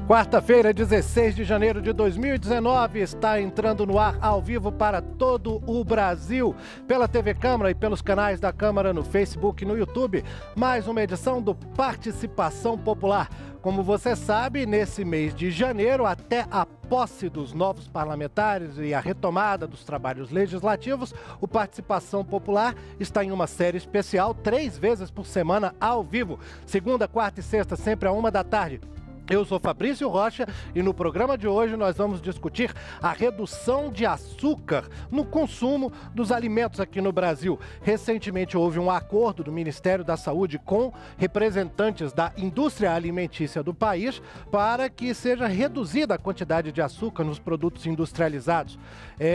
Quarta-feira, 16 de janeiro de 2019, está entrando no ar ao vivo para todo o Brasil, pela TV Câmara e pelos canais da Câmara no Facebook e no YouTube, mais uma edição do Participação Popular. Como você sabe, nesse mês de janeiro, até a posse dos novos parlamentares e a retomada dos trabalhos legislativos, o Participação Popular está em uma série especial, 3 vezes por semana, ao vivo, segunda, quarta e sexta, sempre à 13h. Eu sou Fabrício Rocha e no programa de hoje nós vamos discutir a redução de açúcar no consumo dos alimentos aqui no Brasil. Recentemente houve um acordo do Ministério da Saúde com representantes da indústria alimentícia do país para que seja reduzida a quantidade de açúcar nos produtos industrializados.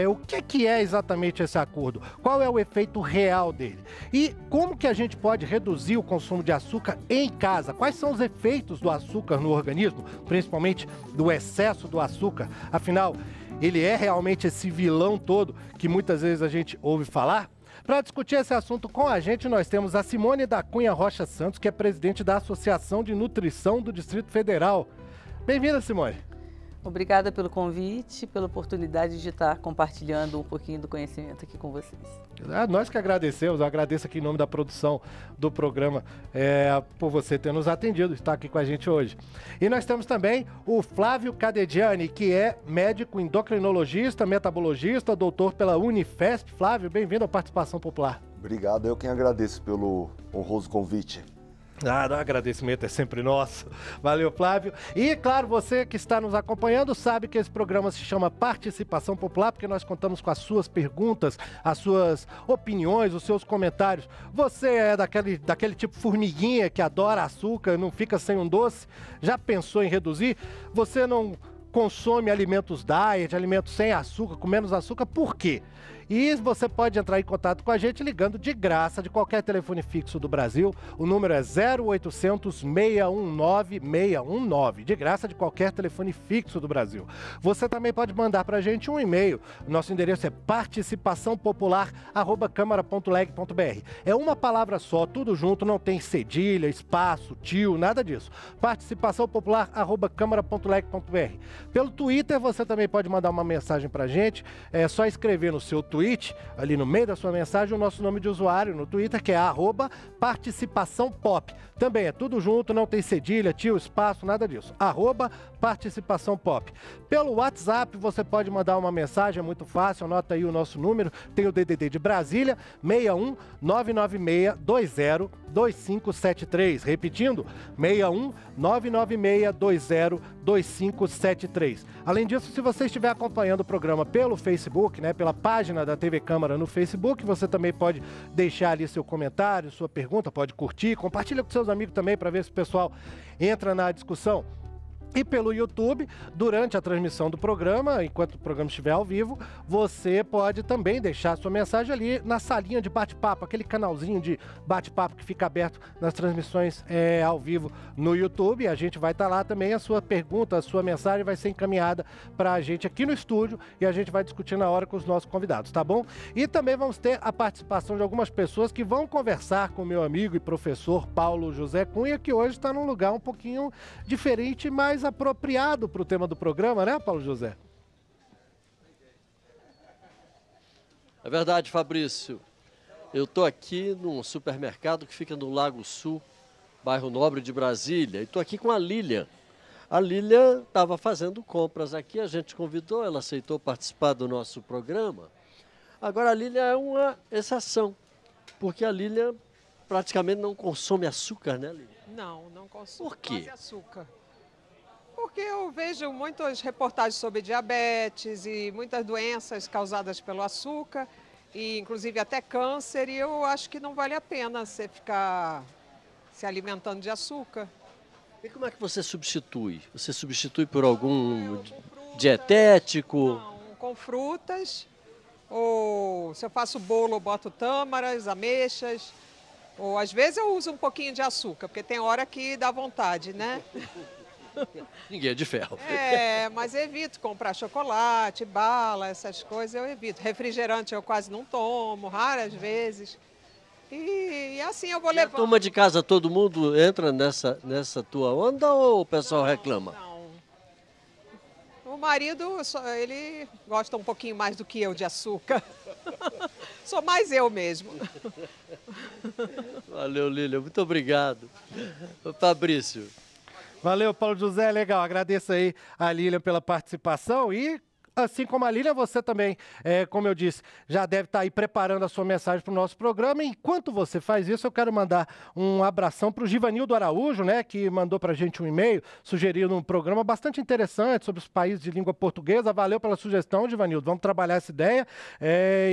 O que é exatamente esse acordo? Qual é o efeito real dele? E como que a gente pode reduzir o consumo de açúcar em casa? Quais são os efeitos do açúcar no organismo? Principalmente do excesso do açúcar. Afinal, ele é realmente esse vilão todo que muitas vezes a gente ouve falar? Para discutir esse assunto com a gente, nós temos a Simone da Cunha Rocha Santos, que é presidente da Associação de Nutrição do Distrito Federal. Bem-vinda, Simone. Obrigada pelo convite, pela oportunidade de estar compartilhando um pouquinho do conhecimento aqui com vocês. Nós que agradecemos, eu agradeço aqui em nome da produção do programa por você ter nos atendido, estar aqui com a gente hoje. E nós temos também o Flávio Cadediani, que é médico endocrinologista, metabologista, doutor pela Unifesp. Flávio, bem-vindo à Participação Popular. Obrigado, eu quem agradeço pelo honroso convite. O agradecimento é sempre nosso. Valeu, Flávio. E, claro, você que está nos acompanhando sabe que esse programa se chama Participação Popular, porque nós contamos com as suas perguntas, as suas opiniões, os seus comentários. Você é daquele tipo formiguinha que adora açúcar, não fica sem um doce? Já pensou em reduzir? Você não consome alimentos diet, alimentos sem açúcar, com menos açúcar, por quê? E você pode entrar em contato com a gente ligando de graça de qualquer telefone fixo do Brasil. O número é 0800 619 619, de graça de qualquer telefone fixo do Brasil. Você também pode mandar para a gente um e-mail. Nosso endereço é participaçãopopular@câmara.leg.br. É uma palavra só, tudo junto, não tem cedilha, espaço, tio, nada disso. participaçãopopular@câmara.leg.br. Pelo Twitter você também pode mandar uma mensagem para a gente. É só escrever no seu tweet, ali no meio da sua mensagem, o nosso nome de usuário no Twitter, que é @participaçãopop. Também é tudo junto, não tem cedilha, tio, espaço, nada disso. @participaçãopop. Pelo WhatsApp você pode mandar uma mensagem, é muito fácil, anota aí o nosso número, tem o DDD de Brasília, 61 996 20 2573. Repetindo, 61 996 20 2573. Além disso, se você estiver acompanhando o programa pelo Facebook, pela página da TV Câmara no Facebook, você também pode deixar ali seu comentário, sua pergunta, pode curtir, compartilha com seus amigos também para ver se o pessoal entra na discussão. E pelo YouTube, durante a transmissão do programa, enquanto o programa estiver ao vivo, você pode também deixar sua mensagem ali na salinha de bate-papo, aquele canalzinho de bate-papo que fica aberto nas transmissões ao vivo no YouTube. A gente vai estar lá também, a sua pergunta, a sua mensagem vai ser encaminhada para a gente aqui no estúdio e a gente vai discutir na hora com os nossos convidados, tá bom? E também vamos ter a participação de algumas pessoas que vão conversar com o meu amigo e professor Paulo José Cunha, que hoje está num lugar um pouquinho diferente, mas apropriado para o tema do programa, né, Paulo José? É verdade, Fabrício. Eu estou aqui num supermercado que fica no Lago Sul, bairro Nobre de Brasília, e estou aqui com a Lília. A Lília estava fazendo compras aqui, a gente convidou, ela aceitou participar do nosso programa. Agora a Lília é uma exceção, porque a Lília praticamente não consome açúcar, né, Lília? Não consumo Por quê? quase açúcar. Porque eu vejo muitas reportagens sobre diabetes e muitas doenças causadas pelo açúcar, e inclusive até câncer, e eu acho que não vale a pena você ficar se alimentando de açúcar. E como é que você substitui? Você substitui por algum dietético? Não, com frutas, ou se eu faço bolo, eu boto tâmaras, ameixas, ou às vezes eu uso um pouquinho de açúcar, porque tem hora que dá vontade, né? Ninguém é de ferro. Mas evito comprar chocolate, bala, essas coisas eu evito. Refrigerante eu quase não tomo, raras vezes. E assim eu vou levando. A turma de casa, todo mundo entra nessa tua onda ou o pessoal reclama? Não. marido, ele gosta um pouquinho mais do que eu de açúcar. Sou mais eu mesmo. Valeu, Lília. Muito obrigado. Fabrício. Valeu, Paulo José, legal. Agradeço aí a Lília pela participação e, assim como a Lília, você também, como eu disse, já deve estar aí preparando a sua mensagem para o nosso programa. E enquanto você faz isso, eu quero mandar um abração para o Givanildo Araújo, né, que mandou para a gente um e-mail sugerindo um programa bastante interessante sobre os países de língua portuguesa. Valeu pela sugestão, Givanildo. Vamos trabalhar essa ideia.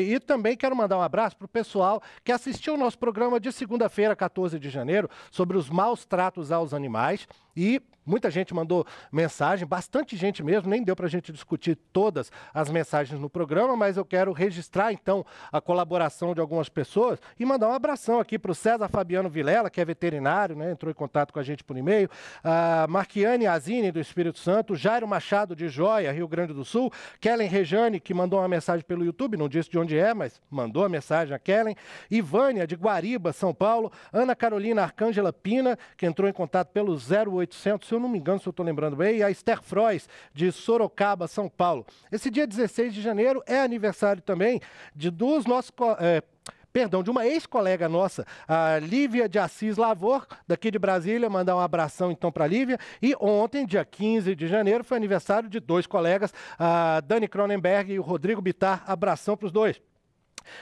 E também quero mandar um abraço para o pessoal que assistiu o nosso programa de segunda-feira, 14 de janeiro, sobre os maus tratos aos animais. E muita gente mandou mensagem, bastante gente mesmo, nem deu para a gente discutir todas as mensagens no programa, mas eu quero registrar, então, a colaboração de algumas pessoas e mandar um abração aqui para o César Fabiano Vilela, que é veterinário, né, entrou em contato com a gente por e-mail, a Marquiane Azini, do Espírito Santo, Jairo Machado, de Joia, Rio Grande do Sul, Kellen Rejane, que mandou uma mensagem pelo YouTube, não disse de onde é, mas mandou a mensagem a Kellen, Ivânia, de Guariba, São Paulo, Ana Carolina Arcângela Pina, que entrou em contato pelo 0800, se eu não me engano, se eu estou lembrando bem, e a Esther Frois, de Sorocaba, São Paulo. Esse dia 16 de janeiro é aniversário também de uma ex-colega nossa, a Lívia de Assis Lavor, daqui de Brasília, mandar um abração então para a Lívia. E ontem, dia 15 de janeiro, foi aniversário de dois colegas, a Dani Cronenberg e o Rodrigo Bittar. Abração para os dois.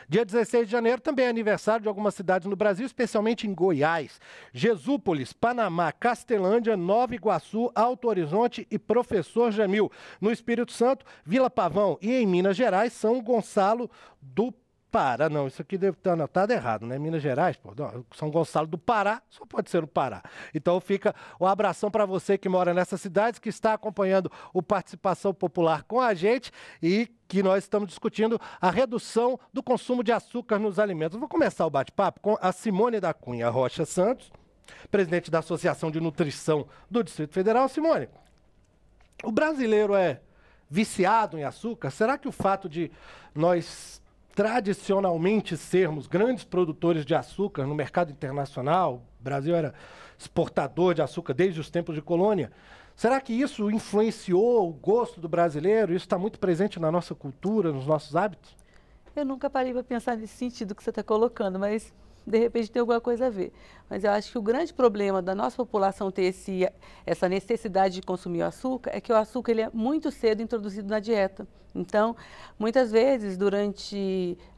Dia 16 de janeiro também é aniversário de algumas cidades no Brasil, especialmente em Goiás, Jesúpolis, Panamá, Castelândia, Nova Iguaçu, Alto Horizonte e Professor Jamil. No Espírito Santo, Vila Pavão e em Minas Gerais, São Gonçalo do Pará. Não, isso aqui deve estar anotado errado, né? Minas Gerais, pô, não, São Gonçalo do Pará, só pode ser no Pará. Então fica um abração para você que mora nessas cidades, que está acompanhando o Participação Popular com a gente e que nós estamos discutindo a redução do consumo de açúcar nos alimentos. Vou começar o bate-papo com a Simone da Cunha Rocha Santos, presidente da Associação de Nutrição do Distrito Federal. Simone, o brasileiro é viciado em açúcar? Será que o fato de nós tradicionalmente sermos grandes produtores de açúcar no mercado internacional, o Brasil era exportador de açúcar desde os tempos de colônia, será que isso influenciou o gosto do brasileiro? Isso está muito presente na nossa cultura, nos nossos hábitos? Eu nunca parei para pensar nesse sentido que você está colocando, mas de repente tem alguma coisa a ver. Mas eu acho que o grande problema da nossa população ter essa necessidade de consumir o açúcar é que o açúcar ele é muito cedo introduzido na dieta. Então, muitas vezes,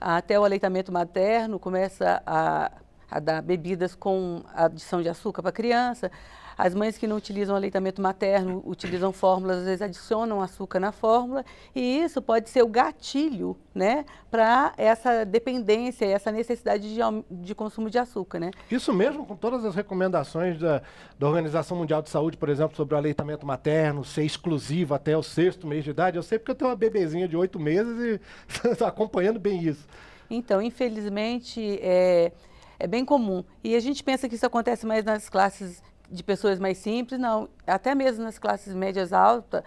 até o aleitamento materno, começa a dar bebidas com adição de açúcar para a criança. As mães que não utilizam aleitamento materno utilizam fórmulas, às vezes adicionam açúcar na fórmula, e isso pode ser o gatilho, né, para essa dependência, essa necessidade de consumo de açúcar, né? Isso mesmo, com todas as recomendações da Organização Mundial de Saúde, por exemplo, sobre o aleitamento materno, ser exclusivo até o 6º mês de idade. Eu sei porque eu tenho uma bebezinha de 8 meses e estou acompanhando bem isso. Então, infelizmente, é bem comum. E a gente pensa que isso acontece mais nas classes de pessoas mais simples, não. Até mesmo nas classes médias altas,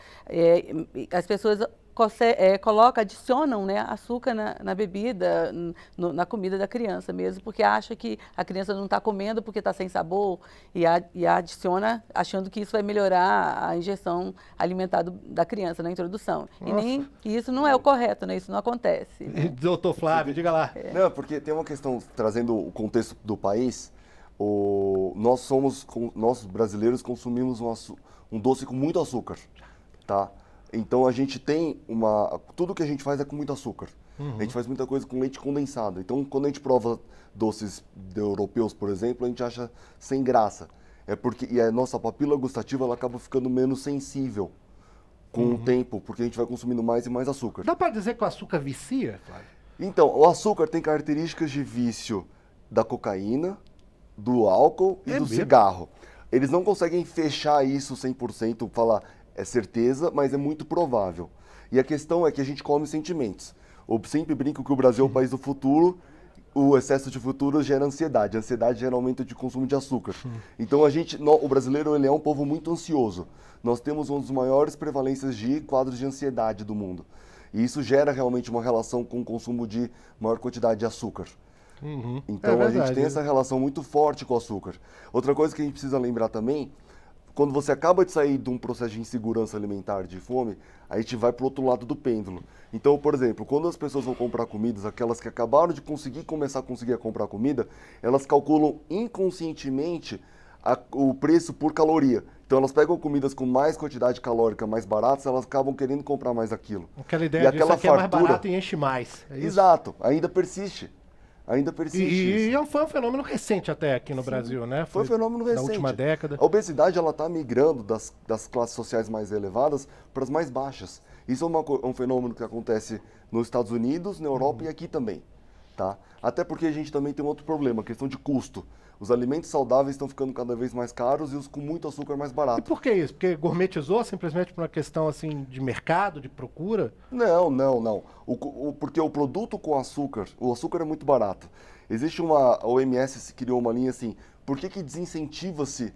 as pessoas adicionam, né, açúcar na bebida, na comida da criança mesmo, porque acha que a criança não está comendo porque está sem sabor e adiciona achando que isso vai melhorar a ingestão alimentar da criança na introdução. E isso não é o correto, né? Isso não acontece. Né? Doutor Flávio, diga lá. Não, porque tem uma questão, trazendo o contexto do país, nós brasileiros consumimos um doce com muito açúcar, tá? Então a gente tem tudo que a gente faz é com muito açúcar. Uhum. A gente faz muita coisa com leite condensado. Então quando a gente prova doces europeus, por exemplo, a gente acha sem graça. E a nossa papila gustativa ela acaba ficando menos sensível com o tempo, porque a gente vai consumindo mais e mais açúcar. Dá para dizer que o açúcar vicia, Flávio? Então, o açúcar tem características de vício da cocaína, do álcool e do cigarro. Eles não conseguem fechar isso 100%, falar é certeza, mas é muito provável. E a questão é que a gente come sentimentos. Eu sempre brinco que o Brasil é o país do futuro, o excesso de futuro gera ansiedade. A ansiedade gera aumento de consumo de açúcar. Então o brasileiro ele é um povo muito ansioso. Nós temos uma das maiores prevalências de quadros de ansiedade do mundo. E isso gera realmente uma relação com o consumo de maior quantidade de açúcar. Então a gente tem essa relação muito forte com o açúcar. Outra coisa que a gente precisa lembrar também, quando você acaba de sair de um processo de insegurança alimentar, de fome, a gente vai para o outro lado do pêndulo. Então, por exemplo, quando as pessoas vão comprar comidas, aquelas que acabaram de começar a conseguir comprar comida, elas calculam inconscientemente o preço por caloria. Então elas pegam comidas com mais quantidade calórica, mais baratas, elas acabam querendo comprar mais aquilo. Aquela ideia de isso aqui é mais barato e enche mais. É isso? Exato, ainda persiste. Ainda persiste isso. Foi um fenômeno recente até aqui no Brasil, né? Foi um fenômeno recente. Da última década. A obesidade está migrando das classes sociais mais elevadas para as mais baixas. Isso é um fenômeno que acontece nos Estados Unidos, na Europa e aqui também. Tá? Até porque a gente também tem um outro problema, a questão de custo. Os alimentos saudáveis estão ficando cada vez mais caros e os com muito açúcar mais baratos. E por que isso? Porque gourmetizou simplesmente por uma questão assim de mercado, de procura? Não. Porque o produto com açúcar, o açúcar é muito barato. Existe a OMS criou uma linha assim, por que desincentiva-se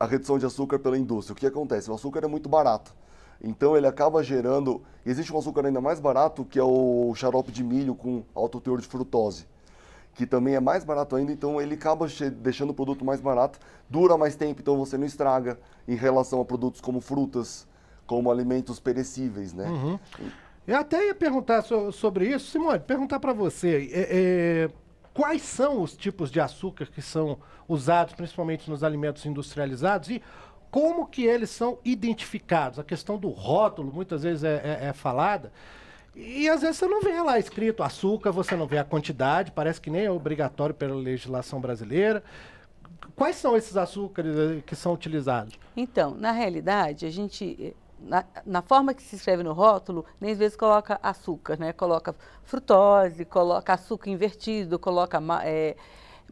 a redução de açúcar pela indústria? O que acontece? O açúcar é muito barato. Então ele acaba gerando... Existe um açúcar ainda mais barato que é o xarope de milho com alto teor de frutose, que também é mais barato ainda, então ele acaba deixando o produto mais barato, dura mais tempo, então você não estraga em relação a produtos como frutas, como alimentos perecíveis, né? Uhum. Eu até ia perguntar sobre isso, Simone, perguntar para você, quais são os tipos de açúcar que são usados principalmente nos alimentos industrializados e como que eles são identificados? A questão do rótulo muitas vezes é falada. E às vezes você não vê lá escrito açúcar, você não vê a quantidade, parece que nem é obrigatório pela legislação brasileira. Quais são esses açúcares que são utilizados? Então, na realidade, a gente, na forma que se escreve no rótulo, nem às vezes coloca açúcar, né? Coloca frutose, coloca açúcar invertido, coloca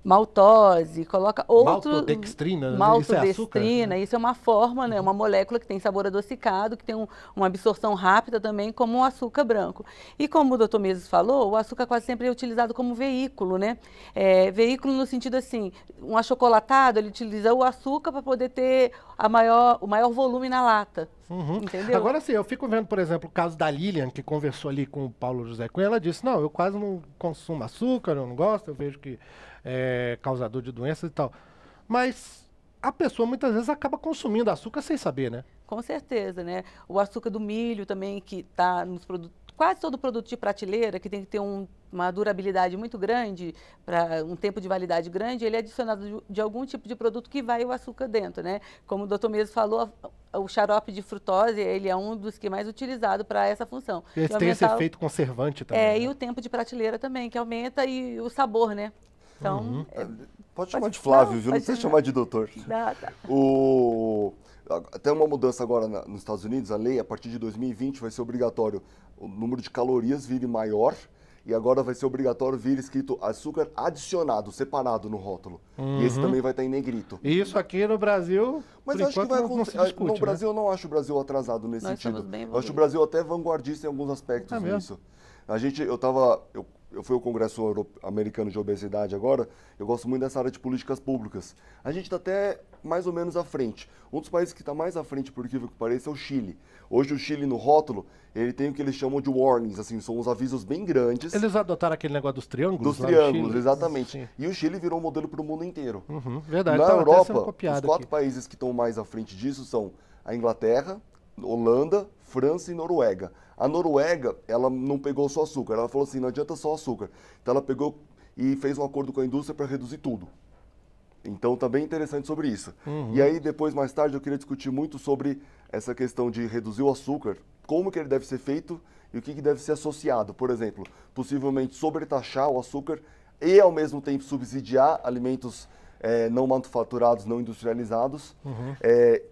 maltose, coloca outro... Maltodextrina, maltodextrina, isso é uma forma, né, uma molécula que tem sabor adocicado, que tem uma absorção rápida também, como o açúcar branco. E como o doutor Meses falou, o açúcar quase sempre é utilizado como veículo, né? Veículo no sentido assim, um achocolatado, ele utiliza o açúcar para poder ter o maior volume na lata. Uhum. Entendeu? Agora sim, eu fico vendo, por exemplo, o caso da Lilian, que conversou ali com o Paulo José Cunha, ela disse, não, eu quase não consumo açúcar, eu não gosto, eu vejo que é causador de doenças e tal. Mas a pessoa muitas vezes acaba consumindo açúcar sem saber, né? Com certeza, né? O açúcar do milho também, que está nos produtos, quase todo produto de prateleira, que tem que ter uma durabilidade muito grande, para um tempo de validade grande, ele é adicionado de algum tipo de produto que vai o açúcar dentro, né? Como o doutor Meses falou, o xarope de frutose, ele é um dos que é mais utilizado para essa função. E tem esse efeito conservante também. Né? E o tempo de prateleira também, que aumenta, e o sabor, né? Então, pode chamar de Flávio, viu? Não precisa chamar de doutor. Tá. Tem uma mudança agora nos Estados Unidos, a lei, a partir de 2020, vai ser obrigatório o número de calorias vire maior e agora vai ser obrigatório vir escrito açúcar adicionado, separado no rótulo. E esse também vai estar em negrito. E isso aqui no Brasil, mas acho que vai acontecer. No Brasil, eu não acho o Brasil atrasado nesse sentido. Eu acho o Brasil até vanguardista em alguns aspectos nisso. Eu fui ao Congresso Americano de Obesidade agora, eu gosto muito dessa área de políticas públicas. A gente está até mais ou menos à frente. Um dos países que está mais à frente, por incrível que pareça, é o Chile. Hoje o Chile, no rótulo, ele tem o que eles chamam de warnings, assim, são uns avisos bem grandes. Eles adotaram aquele negócio dos triângulos? Dos triângulos, exatamente. Sim. E o Chile virou um modelo para o mundo inteiro. Verdade. Na Europa, os 4 países que estão mais à frente disso são a Inglaterra, Holanda, França e Noruega. A Noruega, ela não pegou só açúcar, ela falou assim, não adianta só açúcar. Então ela pegou e fez um acordo com a indústria para reduzir tudo. Então tá bem interessante sobre isso. E aí depois, mais tarde, eu queria discutir muito sobre essa questão de reduzir o açúcar, como que ele deve ser feito e o que deve ser associado. Por exemplo, possivelmente sobretaxar o açúcar e ao mesmo tempo subsidiar alimentos não manufaturados, não industrializados.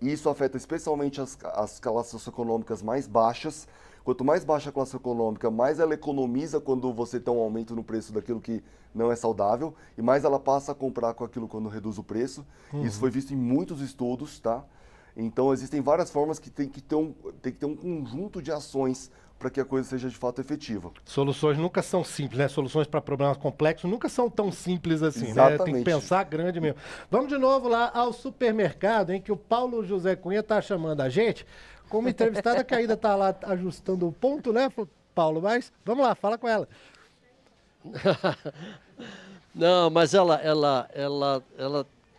Isso afeta especialmente as classes socioeconômicas mais baixas. Quanto mais baixa a classe econômica, mais ela economiza quando você tem um aumento no preço daquilo que não é saudável, e mais ela passa a comprar com aquilo quando reduz o preço. Isso foi visto em muitos estudos, tá? Então existem várias formas que tem que ter um conjunto de ações para que a coisa seja de fato efetiva. Soluções nunca são simples, né? Soluções para problemas complexos nunca são tão simples assim, exatamente, né? Tem que pensar grande mesmo. Vamos de novo lá ao supermercado, em que o Paulo José Cunha está chamando a gente, com uma entrevistada que ainda está lá ajustando o ponto, né, Paulo? Mas vamos lá, fala com ela. Não, mas ela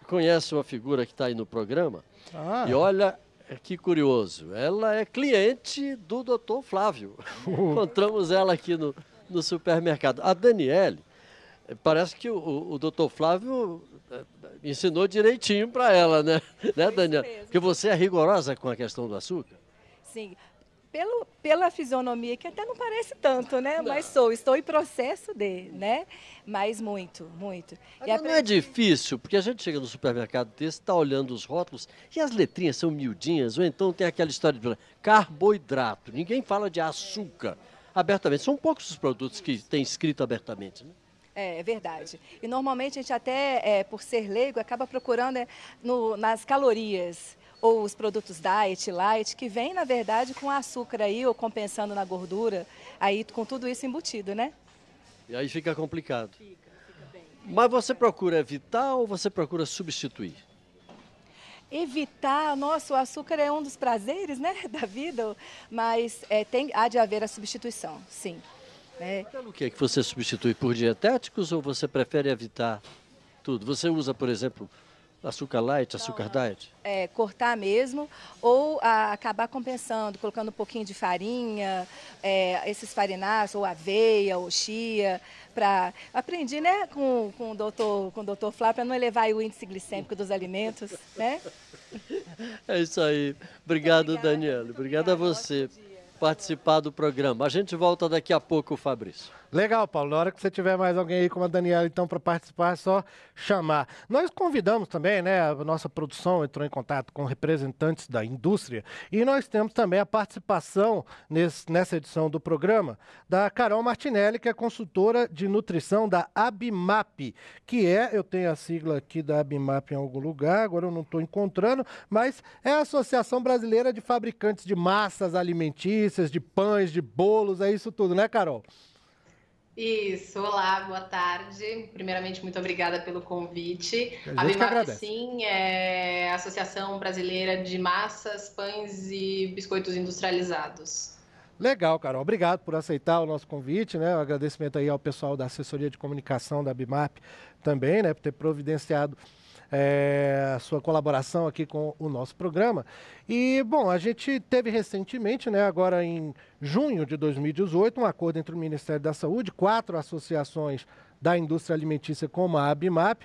conhece uma figura que está aí no programa. Ah. E olha que curioso, ela é cliente do Dr. Flávio. Encontramos ela aqui no supermercado. A Daniele, parece que o Dr. Flávio ensinou direitinho para ela, né? Né, Daniele? Porque você é rigorosa com a questão do açúcar? Sim. Pela fisionomia, que até não parece tanto, né? Não. Mas estou em processo né? Mas muito, muito. Agora, não é difícil, porque a gente chega no supermercado desse, está olhando os rótulos e as letrinhas são miudinhas, ou então tem aquela história de carboidrato. Ninguém fala de açúcar abertamente. São poucos os produtos que têm escrito abertamente, né? É verdade. E normalmente a gente até, por ser leigo, acaba procurando nas calorias. Ou os produtos diet, light, que vem, na verdade, com açúcar aí, ou compensando na gordura, aí com tudo isso embutido, né? E aí fica complicado. Fica bem. Mas você procura evitar ou você procura substituir? Evitar, nossa, o açúcar é um dos prazeres, né, da vida, mas há de haver a substituição, sim. Pelo que você substitui? Por dietéticos ou você prefere evitar tudo? Você usa, por exemplo, açúcar light, açúcar diet? Cortar mesmo, ou acabar compensando, colocando um pouquinho de farinha, esses farináceos, ou aveia, ou chia, aprendi, né, com o doutor Flávio, para não elevar o índice glicêmico dos alimentos, né? É isso aí. Obrigado, Daniela. Obrigado a você por participar do programa. A gente volta daqui a pouco, Fabrício. Legal, Paulo. Na hora que você tiver mais alguém aí como a Daniela, então, para participar, é só chamar. Nós convidamos também, né? A nossa produção entrou em contato com representantes da indústria e nós temos também a participação nessa edição do programa da Carol Martinelli, que é consultora de nutrição da ABIMAP, que eu tenho a sigla aqui da ABIMAP em algum lugar, agora eu não estou encontrando, mas é a Associação Brasileira de Fabricantes de Massas Alimentícias, de pães, de bolos, é isso tudo, né, Carol? Isso, olá, boa tarde. Primeiramente, muito obrigada pelo convite. A BIMAP, sim, é a Associação Brasileira de Massas, Pães e Biscoitos Industrializados. Legal, Carol. Obrigado por aceitar o nosso convite, né? Um agradecimento aí ao pessoal da assessoria de comunicação da BIMAP também, né? Por ter providenciado a sua colaboração aqui com o nosso programa. E, bom, a gente teve recentemente, né, agora em junho de 2018, um acordo entre o Ministério da Saúde, 4 associações da indústria alimentícia como a ABIMAP,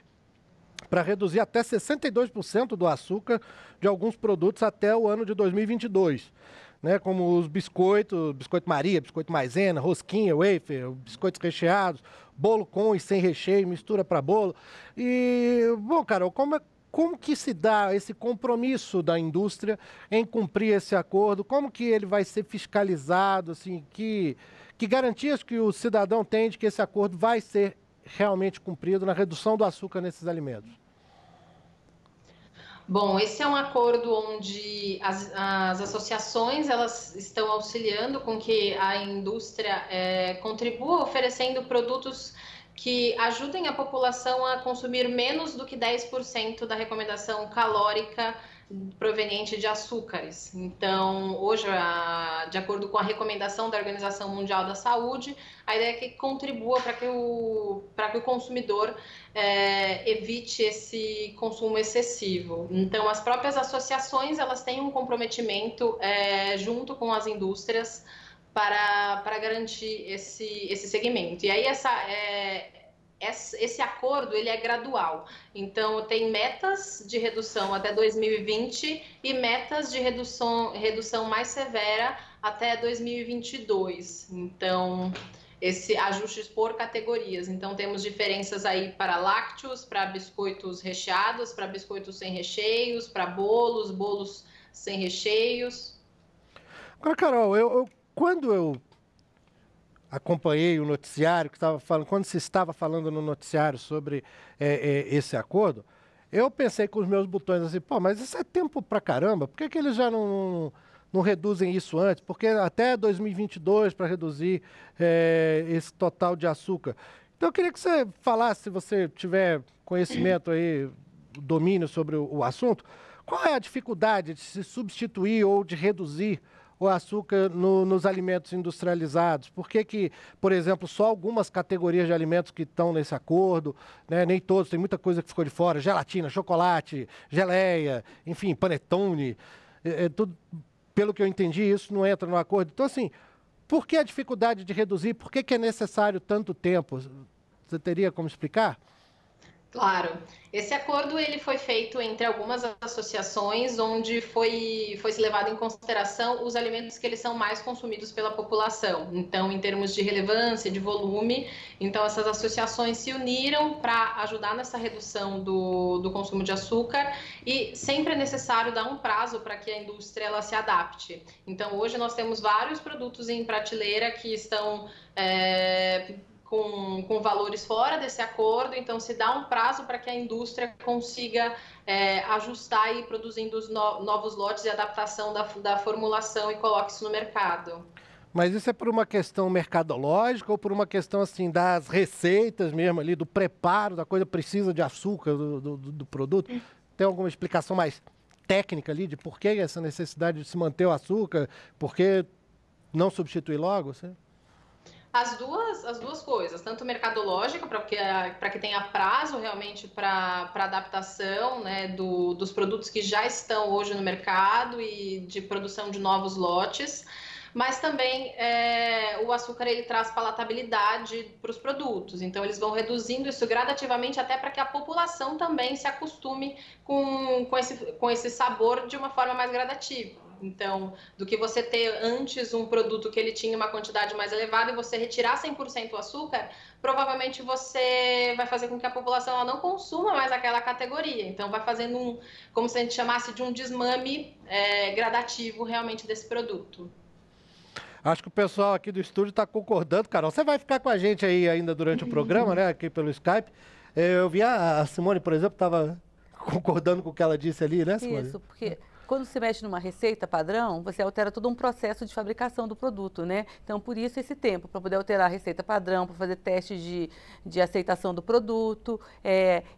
para reduzir até 62% do açúcar de alguns produtos até o ano de 2022. Né, como os biscoitos, biscoito Maria, biscoito maisena, rosquinha, wafer, biscoitos recheados, bolo com e sem recheio, mistura para bolo. E, bom, Carol, como que se dá esse compromisso da indústria em cumprir esse acordo? Como que ele vai ser fiscalizado? Assim, que garantias que o cidadão tem de que esse acordo vai ser realmente cumprido na redução do açúcar nesses alimentos? Bom, esse é um acordo onde as associações elas estão auxiliando com que a indústria contribua oferecendo produtos que ajudem a população a consumir menos do que 10% da recomendação calórica proveniente de açúcares. Então, hoje, de acordo com a recomendação da Organização Mundial da Saúde, a ideia é que contribua para que o consumidor evite esse consumo excessivo. Então, as próprias associações elas têm um comprometimento junto com as indústrias para garantir esse segmento. E aí esse acordo ele é gradual, então tem metas de redução até 2020 e metas de redução mais severa até 2022. Então, esse ajustes por categorias. Então, temos diferenças aí para lácteos, para biscoitos recheados, para biscoitos sem recheios, para bolos sem recheios. Agora, Carol, quando eu acompanhei o noticiário, quando se estava falando no noticiário sobre esse acordo, eu pensei com os meus botões assim, pô, mas isso é tempo pra caramba, por que eles já não reduzem isso antes? Porque até 2022 para reduzir esse total de açúcar. Então eu queria que você falasse, se você tiver conhecimento aí, domínio sobre o assunto, qual é a dificuldade de se substituir ou de reduzir o açúcar nos alimentos industrializados? Por que que, por exemplo, só algumas categorias de alimentos que estão nesse acordo, né? Nem todos, tem muita coisa que ficou de fora, gelatina, chocolate, geleia, enfim, panetone, tudo, pelo que eu entendi, isso não entra no acordo. Então, assim, por que a dificuldade de reduzir? Por que que é necessário tanto tempo? Você teria como explicar? Claro, esse acordo ele foi feito entre algumas associações, onde foi se levado em consideração os alimentos que eles são mais consumidos pela população. Então, em termos de relevância, de volume, então essas associações se uniram para ajudar nessa redução do consumo de açúcar e sempre é necessário dar um prazo para que a indústria ela se adapte. Então, hoje nós temos vários produtos em prateleira que estão com valores fora desse acordo, então se dá um prazo para que a indústria consiga ajustar e ir produzindo os novos lotes e adaptação da formulação e coloque isso no mercado. Mas isso é por uma questão mercadológica ou por uma questão assim das receitas mesmo ali, do preparo da coisa, precisa de açúcar do produto? Tem alguma explicação mais técnica ali de por que essa necessidade de se manter o açúcar? Por que não substituir logo? Assim? As duas coisas, tanto mercadológica, para que tenha prazo realmente para adaptação, né, dos produtos que já estão hoje no mercado e de produção de novos lotes, mas também o açúcar ele traz palatabilidade para os produtos, então eles vão reduzindo isso gradativamente até para que a população também se acostume com esse sabor de uma forma mais gradativa. Então, do que você ter antes um produto que ele tinha uma quantidade mais elevada e você retirar 100% o açúcar, provavelmente você vai fazer com que a população ela não consuma mais aquela categoria. Então, vai fazendo como se a gente chamasse de um desmame gradativo realmente desse produto. Acho que o pessoal aqui do estúdio está concordando, Carol. Você vai ficar com a gente aí ainda durante o programa, né? Aqui pelo Skype. Eu vi a Simone, por exemplo, estava concordando com o que ela disse ali, né, Simone? Isso, porque quando se mexe numa receita padrão, você altera todo um processo de fabricação do produto, né? Então, por isso esse tempo, para poder alterar a receita padrão, para fazer teste de aceitação do produto.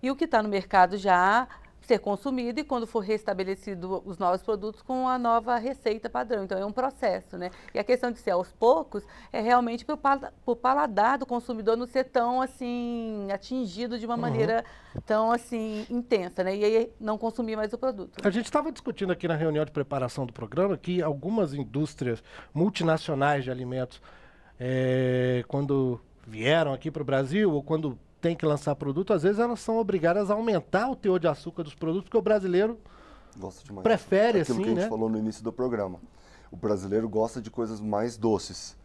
E o que está no mercado já ser consumido e quando for restabelecido os novos produtos com a nova receita padrão. Então, é um processo, né? E a questão de ser aos poucos é realmente para o paladar do consumidor não ser tão, assim, atingido de uma maneira tão, assim, intensa, né? E aí não consumir mais o produto. A gente estava discutindo aqui na reunião de preparação do programa que algumas indústrias multinacionais de alimentos, quando vieram aqui para o Brasil ou quando tem que lançar produto, às vezes elas são obrigadas a aumentar o teor de açúcar dos produtos, porque o brasileiro gosta demais. Prefere, aquilo assim, que a gente né? falou no início do programa. O brasileiro gosta de coisas mais doces.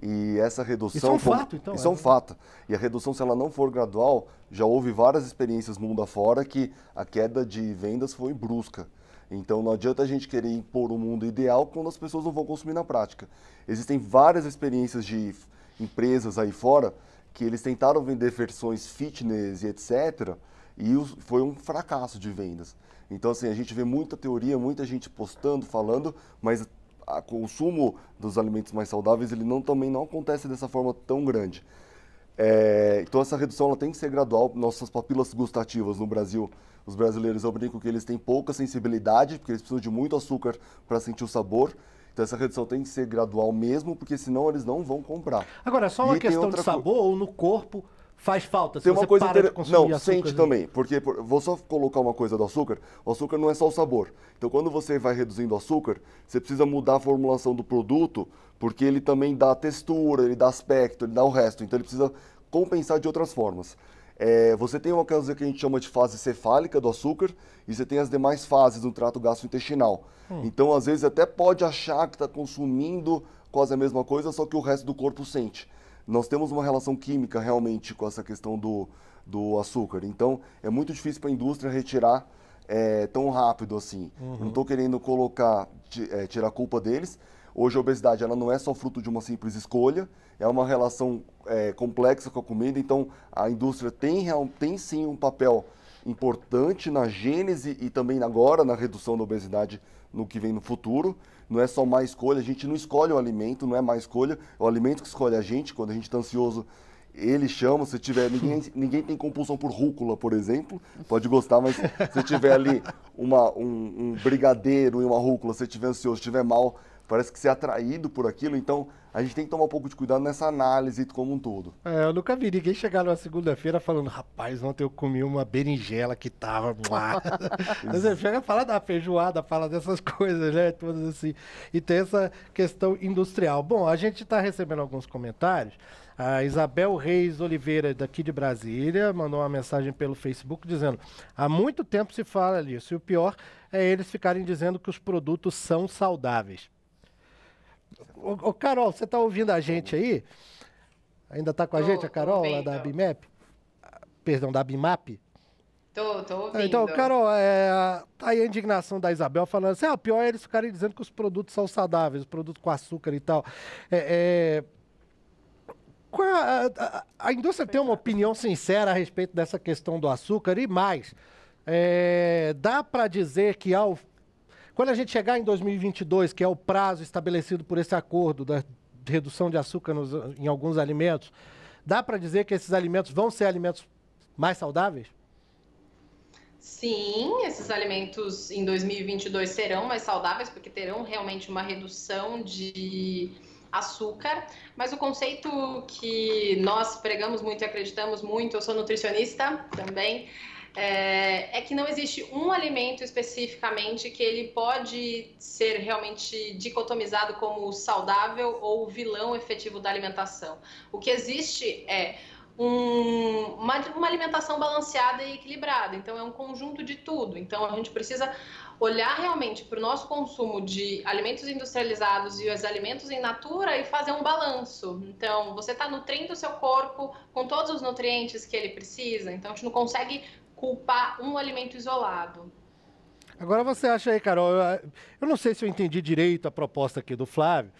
E essa redução... Isso é um fato, então. Isso é um fato. E a redução, se ela não for gradual, já houve várias experiências mundo afora que a queda de vendas foi brusca. Então não adianta a gente querer impor um mundo ideal quando as pessoas não vão consumir na prática. Existem várias experiências de empresas aí fora que eles tentaram vender versões fitness e etc. E foi um fracasso de vendas. Então, assim, a gente vê muita teoria, muita gente postando, falando, mas o consumo dos alimentos mais saudáveis, ele também não acontece dessa forma tão grande. Então, essa redução ela tem que ser gradual. Nossas papilas gustativas no Brasil, os brasileiros, eu brinco que eles têm pouca sensibilidade, porque eles precisam de muito açúcar para sentir o sabor. Então essa redução tem que ser gradual mesmo, porque senão eles não vão comprar. Agora, é só uma questão de sabor ou no corpo faz falta? Se tem você uma coisa para de consumir não, açúcar, sente também, porque vou só colocar uma coisa do açúcar. O açúcar não é só o sabor. Então quando você vai reduzindo o açúcar, você precisa mudar a formulação do produto, porque ele também dá textura, ele dá aspecto, ele dá o resto. Então ele precisa compensar de outras formas. Você tem uma coisa que a gente chama de fase cefálica do açúcar e você tem as demais fases no trato gastrointestinal. Então, às vezes, até pode achar que está consumindo quase a mesma coisa, só que o resto do corpo sente. Nós temos uma relação química realmente com essa questão do açúcar. Então, é muito difícil para a indústria retirar tão rápido assim. Não estou querendo tirar a culpa deles. Hoje a obesidade ela não é só fruto de uma simples escolha, é uma relação complexa com a comida, então a indústria tem sim um papel importante na gênese e também agora na redução da obesidade no que vem no futuro. Não é só má escolha, a gente não escolhe o alimento, não é má escolha, é o alimento que escolhe a gente. Quando a gente está ansioso, ele chama. Se tiver, ninguém tem compulsão por rúcula, por exemplo, pode gostar, mas se tiver ali um brigadeiro e uma rúcula, se estiver ansioso, estiver mal, parece que ser atraído por aquilo, então a gente tem que tomar um pouco de cuidado nessa análise como um todo. Eu nunca vi ninguém chegar numa segunda-feira falando, rapaz, ontem eu comi uma berinjela que tava... Você chega a falar da feijoada, fala dessas coisas, né, todas assim, e tem essa questão industrial. Bom, a gente está recebendo alguns comentários. A Isabel Reis Oliveira, daqui de Brasília, mandou uma mensagem pelo Facebook dizendo: há muito tempo se fala nisso, e o pior é eles ficarem dizendo que os produtos são saudáveis. Ô, Carol, você está ouvindo a gente aí? Ainda está com a gente, a Carol, lá da BIMAP? Perdão, da BIMAP? Tô ouvindo. Então, Carol, tá aí a indignação da Isabel falando assim, o pior é eles ficarem dizendo que os produtos são saudáveis, os produtos com açúcar e tal. A indústria tem uma opinião sincera a respeito dessa questão do açúcar e mais. Dá para dizer que quando a gente chegar em 2022, que é o prazo estabelecido por esse acordo da redução de açúcar em alguns alimentos, dá para dizer que esses alimentos vão ser alimentos mais saudáveis? Sim, esses alimentos em 2022 serão mais saudáveis, porque terão realmente uma redução de açúcar, mas o conceito que nós pregamos muito e acreditamos muito, eu sou nutricionista também, é que não existe um alimento especificamente que ele pode ser realmente dicotomizado como saudável ou vilão efetivo da alimentação. O que existe é uma alimentação balanceada e equilibrada, então é um conjunto de tudo. Então a gente precisa olhar realmente para o nosso consumo de alimentos industrializados e os alimentos in natura e fazer um balanço. Então você está nutrindo o seu corpo com todos os nutrientes que ele precisa, então a gente não consegue culpar um alimento isolado. Agora você acha aí, Carol, eu não sei se eu entendi direito a proposta aqui do Flávio,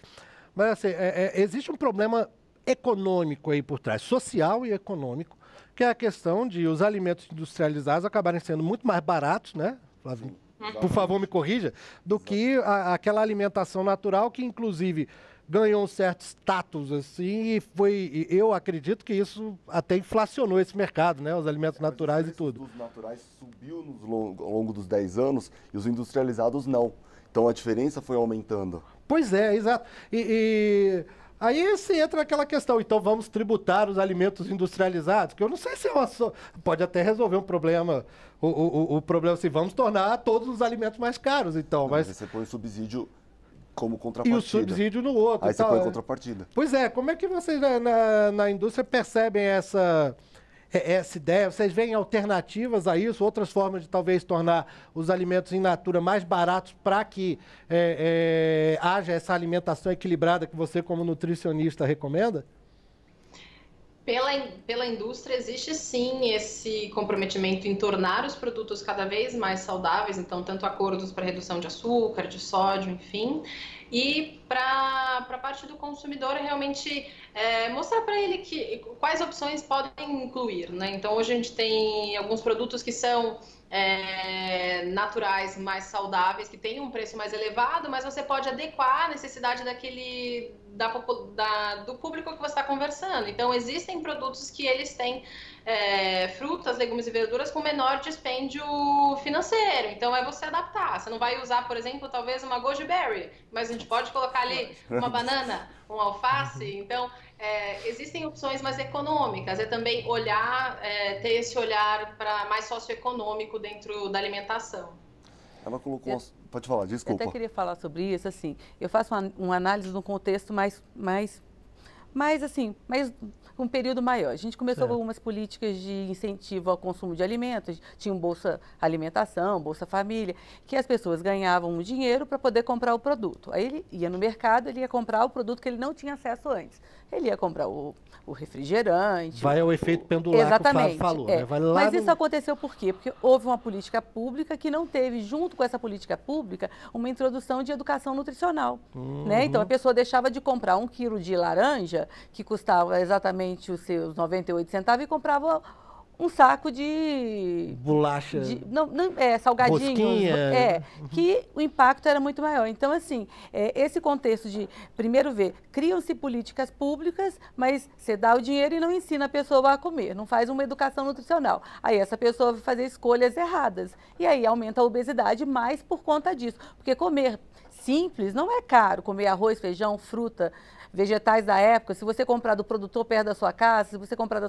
mas assim, existe um problema econômico aí por trás, social e econômico, que é a questão de os alimentos industrializados acabarem sendo muito mais baratos, né, Flávio? Por favor, me corrija, do que aquela alimentação natural que, inclusive, ganhou um certo status, assim, e eu acredito que isso até inflacionou esse mercado, né, os alimentos naturais e tudo. Os naturais subiu ao longo dos 10 anos e os industrializados não. Então a diferença foi aumentando. Pois é, exato. Aí se entra aquela questão, então vamos tributar os alimentos industrializados, que eu não sei se pode até resolver um problema, o problema assim, vamos tornar todos os alimentos mais caros, então. Mas você põe o subsídio como contrapartida. E o subsídio no outro. Aí você põe contrapartida. Pois é, como é que vocês na indústria percebem essa ideia? Vocês veem alternativas a isso, outras formas de talvez tornar os alimentos in natura mais baratos para que haja essa alimentação equilibrada que você, como nutricionista, recomenda? Pela indústria existe sim esse comprometimento em tornar os produtos cada vez mais saudáveis, então tanto acordos para redução de açúcar, de sódio, enfim, e para a parte do consumidor realmente mostrar para ele quais opções podem incluir, né? Então hoje a gente tem alguns produtos que são naturais, mais saudáveis, que têm um preço mais elevado, mas você pode adequar a necessidade do público que você está conversando. Então existem produtos que eles têm frutas, legumes e verduras com menor dispêndio financeiro, então é você adaptar. Você não vai usar, por exemplo, talvez uma goji berry, mas a gente pode colocar ali uma banana, um alface. Então existem opções mais econômicas. É também olhar, ter esse olhar mais socioeconômico dentro da alimentação. Ela colocou pode falar, desculpa. Eu até queria falar sobre isso, assim, eu faço uma análise num contexto mais um período maior. A gente começou com algumas políticas de incentivo ao consumo de alimentos, tinha um Bolsa Alimentação, Bolsa Família, que as pessoas ganhavam um dinheiro para poder comprar o produto. Aí ele ia no mercado, ele ia comprar o produto que ele não tinha acesso antes. Ele ia comprar o refrigerante. Vai ao efeito pendular. Exatamente, que o Flávio falou. Né? Vai lá Mas isso aconteceu por quê? Porque houve uma política pública que não teve, junto com essa política pública, uma introdução de educação nutricional. Né? Então a pessoa deixava de comprar 1 quilo de laranja, que custava exatamente os seus 98 centavos, e comprava um saco de bolacha, salgadinhos, que o impacto era muito maior. Então, assim, esse contexto de, primeiro criam-se políticas públicas, mas você dá o dinheiro e não ensina a pessoa a comer, não faz uma educação nutricional. Aí essa pessoa vai fazer escolhas erradas, e aí aumenta a obesidade mais por conta disso, porque comer simples, não é caro comer arroz, feijão, fruta, vegetais da época. Se você comprar do produtor perto da sua casa, se você comprar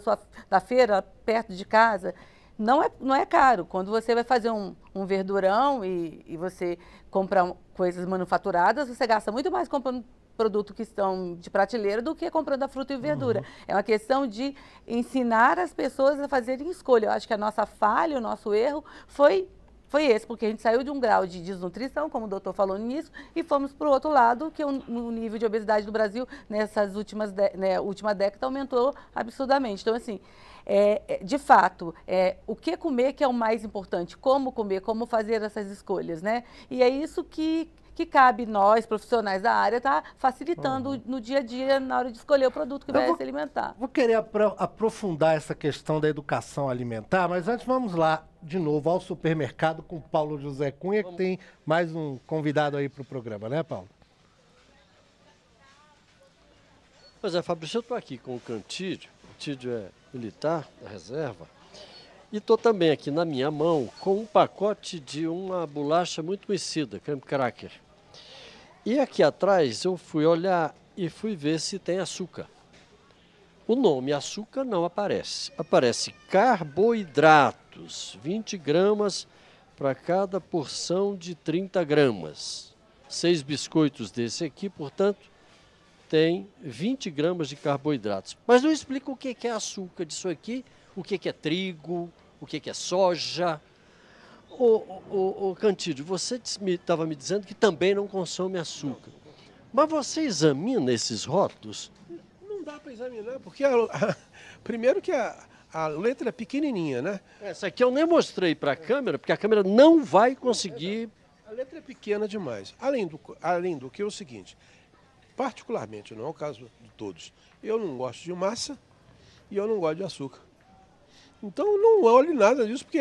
da feira perto de casa, não é caro. Quando você vai fazer um verdurão e você compra coisas manufaturadas, você gasta muito mais comprando produtos que estão de prateleira do que comprando a fruta e verdura. É uma questão de ensinar as pessoas a fazerem escolha. Eu acho que a nossa falha, o nosso erro foi esse, porque a gente saiu de um grau de desnutrição, como o doutor falou nisso, e fomos para o outro lado, que o nível de obesidade do Brasil, nessas última década, aumentou absurdamente. Então, assim, de fato, o que comer que é o mais importante, como comer, como fazer essas escolhas, né? E é isso que cabe nós, profissionais da área, tá facilitando no dia a dia, na hora de escolher o produto que vai se alimentar. Vou querer aprofundar essa questão da educação alimentar, mas antes vamos lá, de novo, ao supermercado com Paulo José Cunha, que tem mais um convidado aí para o programa, né, Paulo? Pois é, Fabrício, eu estou aqui com o Cantídio. O Cantídio é militar da reserva. E estou também aqui na minha mão com um pacote de uma bolacha muito conhecida, creme cracker. E aqui atrás eu fui olhar e fui ver se tem açúcar. O nome açúcar não aparece. Aparece carboidratos, 20 gramas para cada porção de 30 gramas. 6 biscoitos desse aqui, portanto, tem 20 gramas de carboidratos. Mas não explica o que é açúcar disso aqui, o que é trigo, o que é soja. Ô Cantídio, você estava me dizendo que também não consome açúcar. Mas você examina esses rótulos? Não dá para examinar, porque primeiro que a letra é pequenininha, né? Essa aqui eu nem mostrei para a câmera, porque a câmera não vai conseguir... A letra é pequena demais. Além do que é o seguinte, particularmente, não é o caso de todos, eu não gosto de massa e eu não gosto de açúcar. Então eu não olho nada disso, porque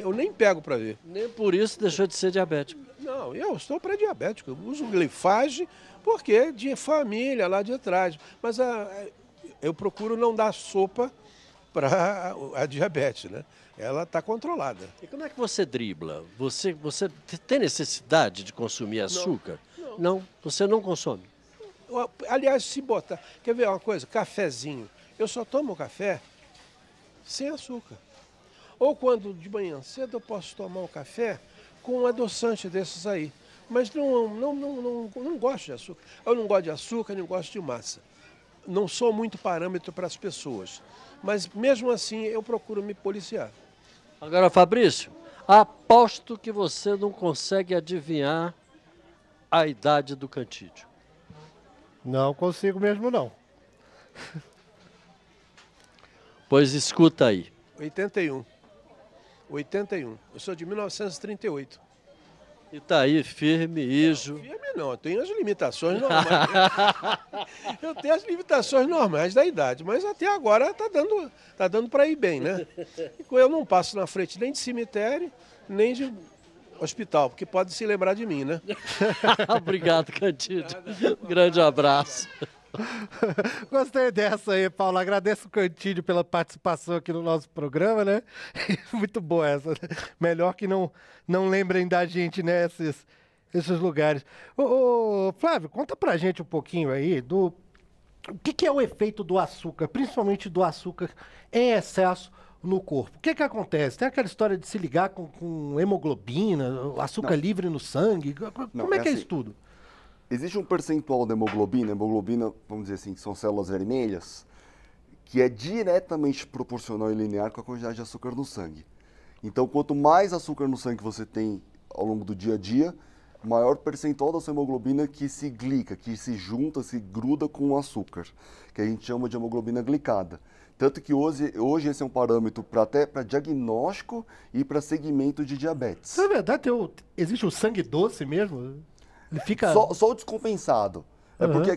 eu nem pego para ver. Nem por isso deixou de ser diabético. Não, eu sou pré-diabético, eu uso glifage porque é de família lá de trás. Mas eu procuro não dar sopa para a diabetes, né? Ela está controlada. E como é que você dribla? Você tem necessidade de consumir açúcar? Não, você não consome? Aliás, se botar... Quer ver uma coisa? Cafezinho. Eu só tomo café sem açúcar. Ou quando de manhã cedo eu posso tomar um café com um adoçante desses aí. Mas não gosto de açúcar. Eu não gosto de açúcar, nem gosto de massa. Não sou muito parâmetro para as pessoas. Mas mesmo assim eu procuro me policiar. Agora, Fabrício, aposto que você não consegue adivinhar a idade do Cantídio. Não consigo mesmo, não. Pois escuta aí. 81. Eu sou de 1938. E tá aí, firme, ijo. Não, firme não, eu tenho as limitações normais. Eu tenho as limitações normais da idade, mas até agora tá dando para ir bem, né? Eu não passo na frente nem de cemitério, nem de hospital, porque pode se lembrar de mim, né? Obrigado, Cantídio. Grande abraço. Gostei dessa aí, Paulo. Agradeço o Cantídio pela participação aqui no nosso programa, né? Muito boa essa. Melhor que não lembrem da gente, né? Esses lugares. Ô, Flávio, conta pra gente um pouquinho aí do que é o efeito do açúcar, principalmente do açúcar em excesso no corpo. O que acontece? Tem aquela história de se ligar com hemoglobina, açúcar livre no sangue. Como é que é assim, isso tudo? Existe um percentual da hemoglobina, vamos dizer assim, que são células vermelhas, que é diretamente proporcional e linear com a quantidade de açúcar no sangue. Então, quanto mais açúcar no sangue você tem ao longo do dia a dia, maior percentual da sua hemoglobina que se glica, que se junta, se gruda com o açúcar, que a gente chama de hemoglobina glicada. Tanto que hoje esse é um parâmetro até para diagnóstico e para segmento de diabetes. Na verdade, existe o sangue doce mesmo? Ele fica... Só o descompensado. É porque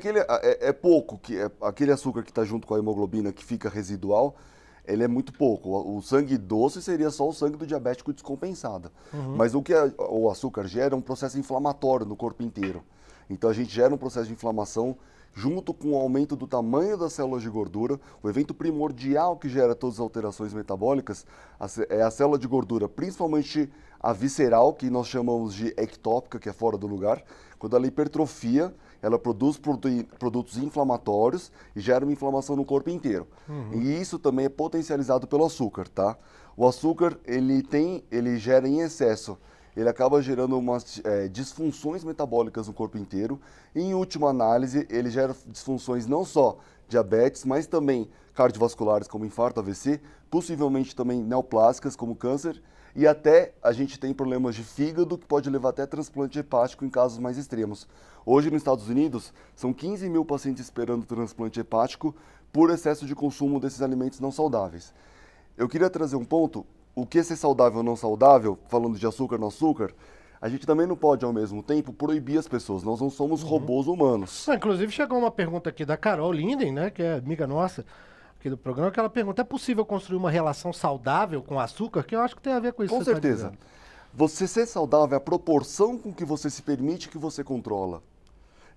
é pouco, aquele açúcar que está junto com a hemoglobina que fica residual, ele é muito pouco. O sangue doce seria só o sangue do diabético descompensado. Mas o que o açúcar gera é um processo inflamatório no corpo inteiro. Então a gente gera um processo de inflamação junto com o aumento do tamanho das células de gordura. O evento primordial que gera todas as alterações metabólicas é a célula de gordura, principalmente a visceral, que nós chamamos de ectópica, que é fora do lugar. Quando ela hipertrofia, ela produz produtos inflamatórios e gera uma inflamação no corpo inteiro. E isso também é potencializado pelo açúcar, tá? O açúcar, ele gera em excesso. Ele acaba gerando umas disfunções metabólicas no corpo inteiro. E, em última análise, ele gera disfunções não só diabetes, mas também cardiovasculares, como infarto, AVC, possivelmente também neoplásicas, como câncer, e até a gente tem problemas de fígado, que pode levar até transplante hepático em casos mais extremos. Hoje, nos Estados Unidos, são 15 mil pacientes esperando transplante hepático por excesso de consumo desses alimentos não saudáveis. Eu queria trazer um ponto, o que é ser saudável ou não saudável, falando de açúcar ou não açúcar, a gente também não pode, ao mesmo tempo, proibir as pessoas. Nós não somos robôs humanos. Inclusive, chegou uma pergunta aqui da Carol Linden, né, que é amiga nossa aqui do programa, que ela pergunta, é possível construir uma relação saudável com o açúcar? Que eu acho que tem a ver com isso. Com certeza. Você ser saudável é a proporção com que você se permite que você controla.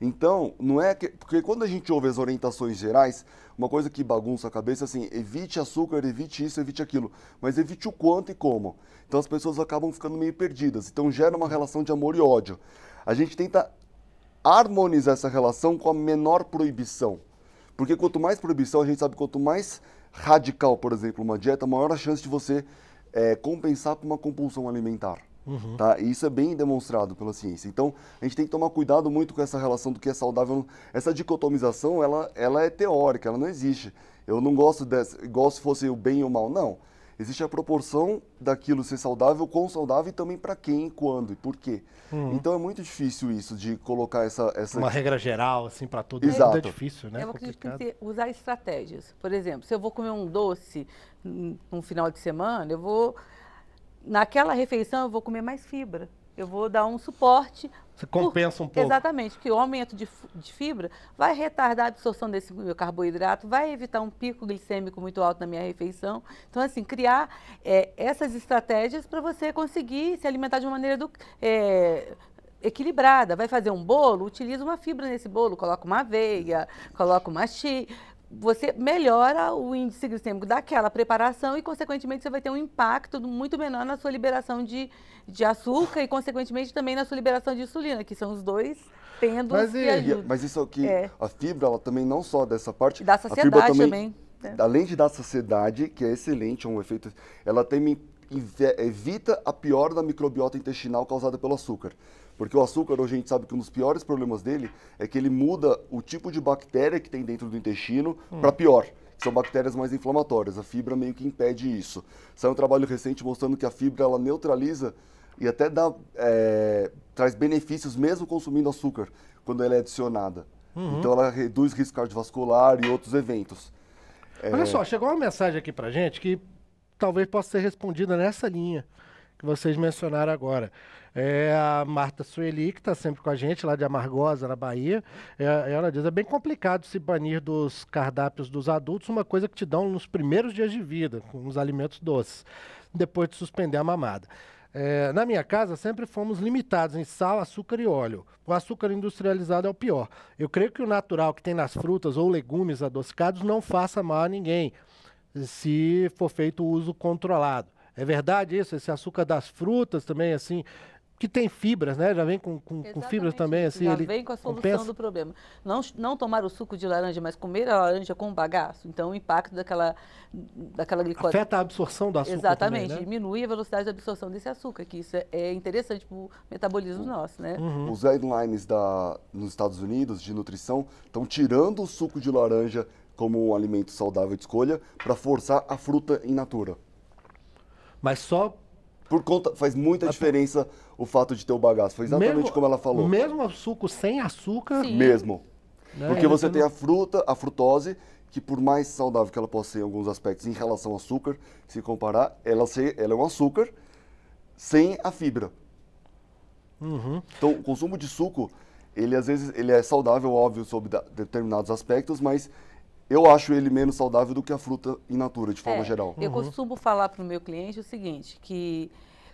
Então, não é que... Porque quando a gente ouve as orientações gerais, uma coisa que bagunça a cabeça é assim, evite açúcar, evite isso, evite aquilo. Mas evite o quanto e como. Então as pessoas acabam ficando meio perdidas. Então gera uma relação de amor e ódio. A gente tenta harmonizar essa relação com a menor proibição. Porque quanto mais proibição, a gente sabe que quanto mais radical, por exemplo, uma dieta, maior a chance de você compensar com uma compulsão alimentar. Tá? E isso é bem demonstrado pela ciência. Então, a gente tem que tomar cuidado muito com essa relação do que é saudável. Essa dicotomização, ela é teórica, ela não existe. Eu não gosto dessa, igual se fosse o bem e o mal. Não. Existe a proporção daquilo ser saudável, quão saudável e também para quem, quando e por quê. Então, é muito difícil isso de colocar essa... Uma regra geral, assim, para tudo. Exato. É muito difícil, né? Eu acredito que tem que usar estratégias. Por exemplo, se eu vou comer um doce no final de semana, eu vou... Naquela refeição eu vou comer mais fibra, eu vou dar um suporte. Você compensa um pouco. Exatamente, porque o aumento de fibra vai retardar a absorção desse meu carboidrato, vai evitar um pico glicêmico muito alto na minha refeição. Então, assim, criar essas estratégias para você conseguir se alimentar de uma maneira equilibrada. Vai fazer um bolo, utiliza uma fibra nesse bolo, coloca uma aveia, coloca uma chia. Você melhora o índice glicêmico daquela preparação e, consequentemente, você vai ter um impacto muito menor na sua liberação de açúcar e, consequentemente, também na sua liberação de insulina, que são os dois pêndulos que ajudam. Mas isso aqui, a fibra, ela também não só dessa parte... Da saciedade também. Além de dar saciedade, que é excelente, é um efeito... Ela também evita a piora da microbiota intestinal causada pelo açúcar. Porque o açúcar, hoje a gente sabe que um dos piores problemas dele é que ele muda o tipo de bactéria que tem dentro do intestino para pior, que são bactérias mais inflamatórias. A fibra meio que impede isso. Saiu um trabalho recente mostrando que a fibra ela neutraliza e até traz benefícios mesmo consumindo açúcar, quando ela é adicionada. Então ela reduz risco cardiovascular e outros eventos. Olha só, chegou uma mensagem aqui pra gente que talvez possa ser respondida nessa linha que vocês mencionaram agora. É a Marta Sueli, que está sempre com a gente, lá de Amargosa, na Bahia. Ela diz, é bem complicado se banir dos cardápios dos adultos uma coisa que te dão nos primeiros dias de vida, com os alimentos doces, depois de suspender a mamada. Na minha casa, sempre fomos limitados em sal, açúcar e óleo. O açúcar industrializado é o pior. Eu creio que o natural que tem nas frutas ou legumes adocicados não faça mal a ninguém, se for feito o uso controlado. É verdade isso? Esse açúcar das frutas também, assim, que tem fibras, né? Já vem com fibras também, assim. Já vem com a solução do problema. Não tomar o suco de laranja, mas comer a laranja com bagaço. Então, o impacto daquela glicose... Afeta a absorção do açúcar. Exatamente. Também, né? Diminui a velocidade de absorção desse açúcar, que isso é interessante para o metabolismo nosso, né? Os guidelines nos Estados Unidos de nutrição estão tirando o suco de laranja como um alimento saudável de escolha para forçar a fruta in natura. Mas só... Faz muita diferença o fato de ter o bagaço. Foi exatamente como ela falou. Mesmo o suco sem açúcar? Sim. Mesmo. Né? Porque você tem a frutose, que por mais saudável que ela possa ser em alguns aspectos em relação ao açúcar, se comparar, ela é um açúcar sem a fibra. Então, o consumo de suco, às vezes ele é saudável, óbvio, sob determinados aspectos, mas eu acho ele menos saudável do que a fruta in natura, de forma geral. Eu costumo falar para o meu cliente o seguinte, que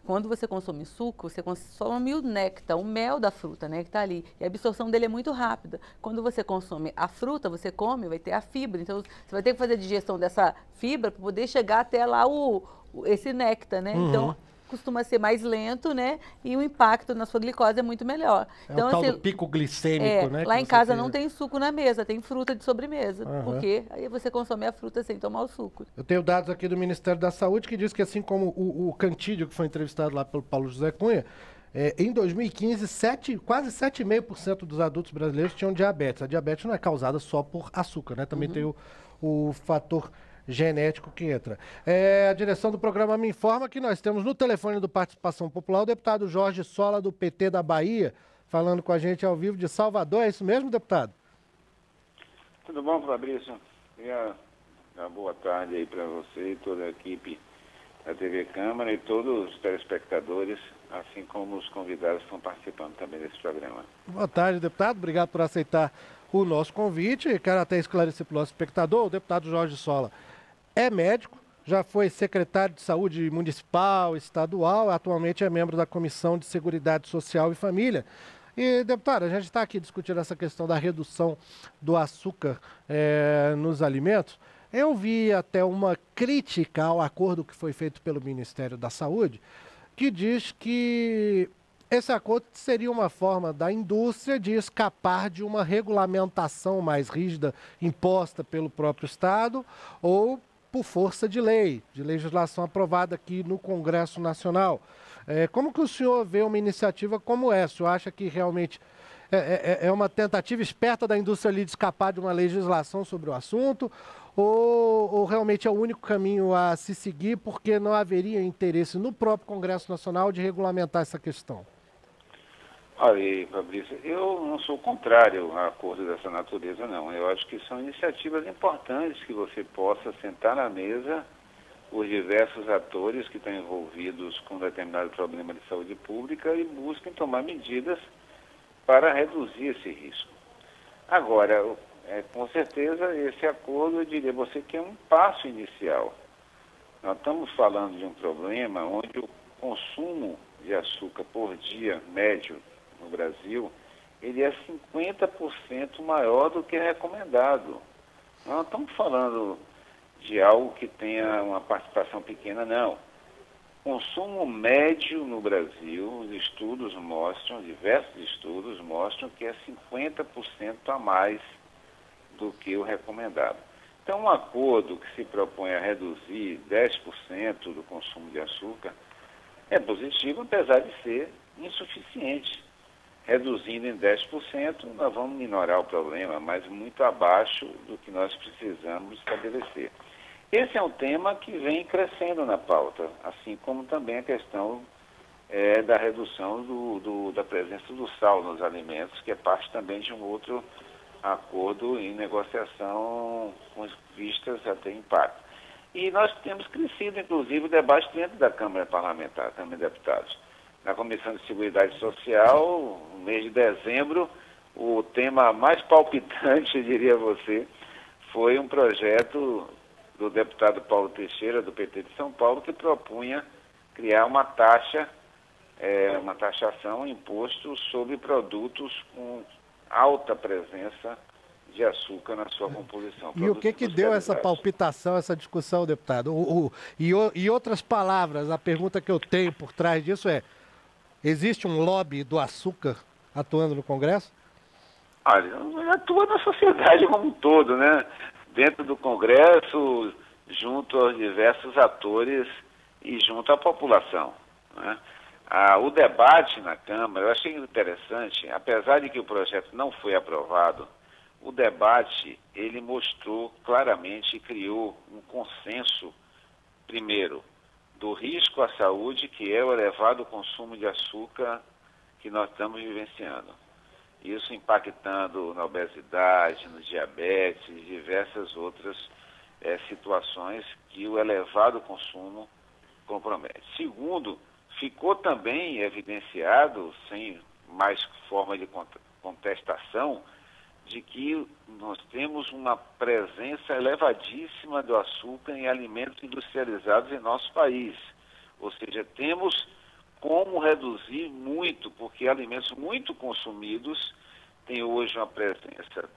quando você consome suco, você consome o néctar, o mel da fruta, né, que está ali. E a absorção dele é muito rápida. Quando você consome a fruta, você come, vai ter a fibra. Então, você vai ter que fazer a digestão dessa fibra para poder chegar até lá esse néctar, né? Então, costuma ser mais lento, né? E o impacto na sua glicose é muito melhor. Então, o tal do pico glicêmico, né? Lá em casa não tem suco na mesa, tem fruta de sobremesa. Porque aí você consome a fruta sem tomar o suco. Eu tenho dados aqui do Ministério da Saúde que diz que, assim como o Cantídio, que foi entrevistado lá pelo Paulo José Cunha, em 2015, quase 7,5% dos adultos brasileiros tinham diabetes. A diabetes não é causada só por açúcar, né? Também tem o fator genético que entra. A direção do programa me informa que nós temos no telefone do Participação Popular o deputado Jorge Sola, do PT da Bahia, falando com a gente ao vivo de Salvador. É isso mesmo, deputado? Tudo bom, Fabrício? Queria dar boa tarde aí para você e toda a equipe da TV Câmara e todos os telespectadores, assim como os convidados que estão participando também desse programa. Boa tarde, deputado. Obrigado por aceitar o nosso convite. Quero até esclarecer para o nosso espectador, o deputado Jorge Sola é médico, já foi secretário de Saúde municipal, estadual, atualmente é membro da Comissão de Seguridade Social e Família. E, deputado, a gente está aqui discutindo essa questão da redução do açúcar nos alimentos. Eu vi até uma crítica ao acordo que foi feito pelo Ministério da Saúde, que diz que esse acordo seria uma forma da indústria de escapar de uma regulamentação mais rígida imposta pelo próprio Estado ou por força de lei, de legislação aprovada aqui no Congresso Nacional. Como que o senhor vê uma iniciativa como essa? O senhor acha que realmente é uma tentativa esperta da indústria ali de escapar de uma legislação sobre o assunto? Ou realmente é o único caminho a se seguir porque não haveria interesse no próprio Congresso Nacional de regulamentar essa questão? Olha, Fabrício, eu não sou contrário a acordos dessa natureza, não. Eu acho que são iniciativas importantes que você possa sentar na mesa os diversos atores que estão envolvidos com determinado problema de saúde pública e busquem tomar medidas para reduzir esse risco. Agora, com certeza, esse acordo, eu diria a você que é um passo inicial. Nós estamos falando de um problema onde o consumo de açúcar por dia médio no Brasil, ele é 50% maior do que é recomendado. Nós não estamos falando de algo que tenha uma participação pequena, não. Consumo médio no Brasil, os estudos mostram, diversos estudos mostram que é 50% a mais do que o recomendado. Então, um acordo que se propõe a reduzir 10% do consumo de açúcar é positivo, apesar de ser insuficiente. Reduzindo em 10%, nós vamos minorar o problema, mas muito abaixo do que nós precisamos estabelecer. Esse é um tema que vem crescendo na pauta, assim como também a questão da redução da presença do sal nos alimentos, que é parte também de um outro acordo em negociação com vistas a ter impacto. E nós temos crescido, inclusive, o debate dentro da Câmara Parlamentar, Câmara de Deputados. Na Comissão de Seguridade Social, no mês de dezembro, o tema mais palpitante, eu diria a você, foi um projeto do deputado Paulo Teixeira, do PT de São Paulo, que propunha criar uma taxa, uma taxação, um imposto sobre produtos com alta presença de açúcar na sua composição. E o que deu essa palpitação, essa discussão, deputado? E outras palavras, a pergunta que eu tenho por trás disso é: existe um lobby do açúcar atuando no Congresso? Olha, atua na sociedade como um todo, né? Dentro do Congresso, junto aos diversos atores e junto à população, né? O debate na Câmara, eu achei interessante, apesar de que o projeto não foi aprovado, o debate, ele mostrou claramente e criou um consenso, primeiro, do risco à saúde, que é o elevado consumo de açúcar que nós estamos vivenciando. Isso impactando na obesidade, no diabetes e diversas outras situações que o elevado consumo compromete. Segundo, ficou também evidenciado, sem mais forma de contestação, de que nós temos uma presença elevadíssima do açúcar em alimentos industrializados em nosso país. Ou seja, temos como reduzir muito, porque alimentos muito consumidos têm hoje uma presença,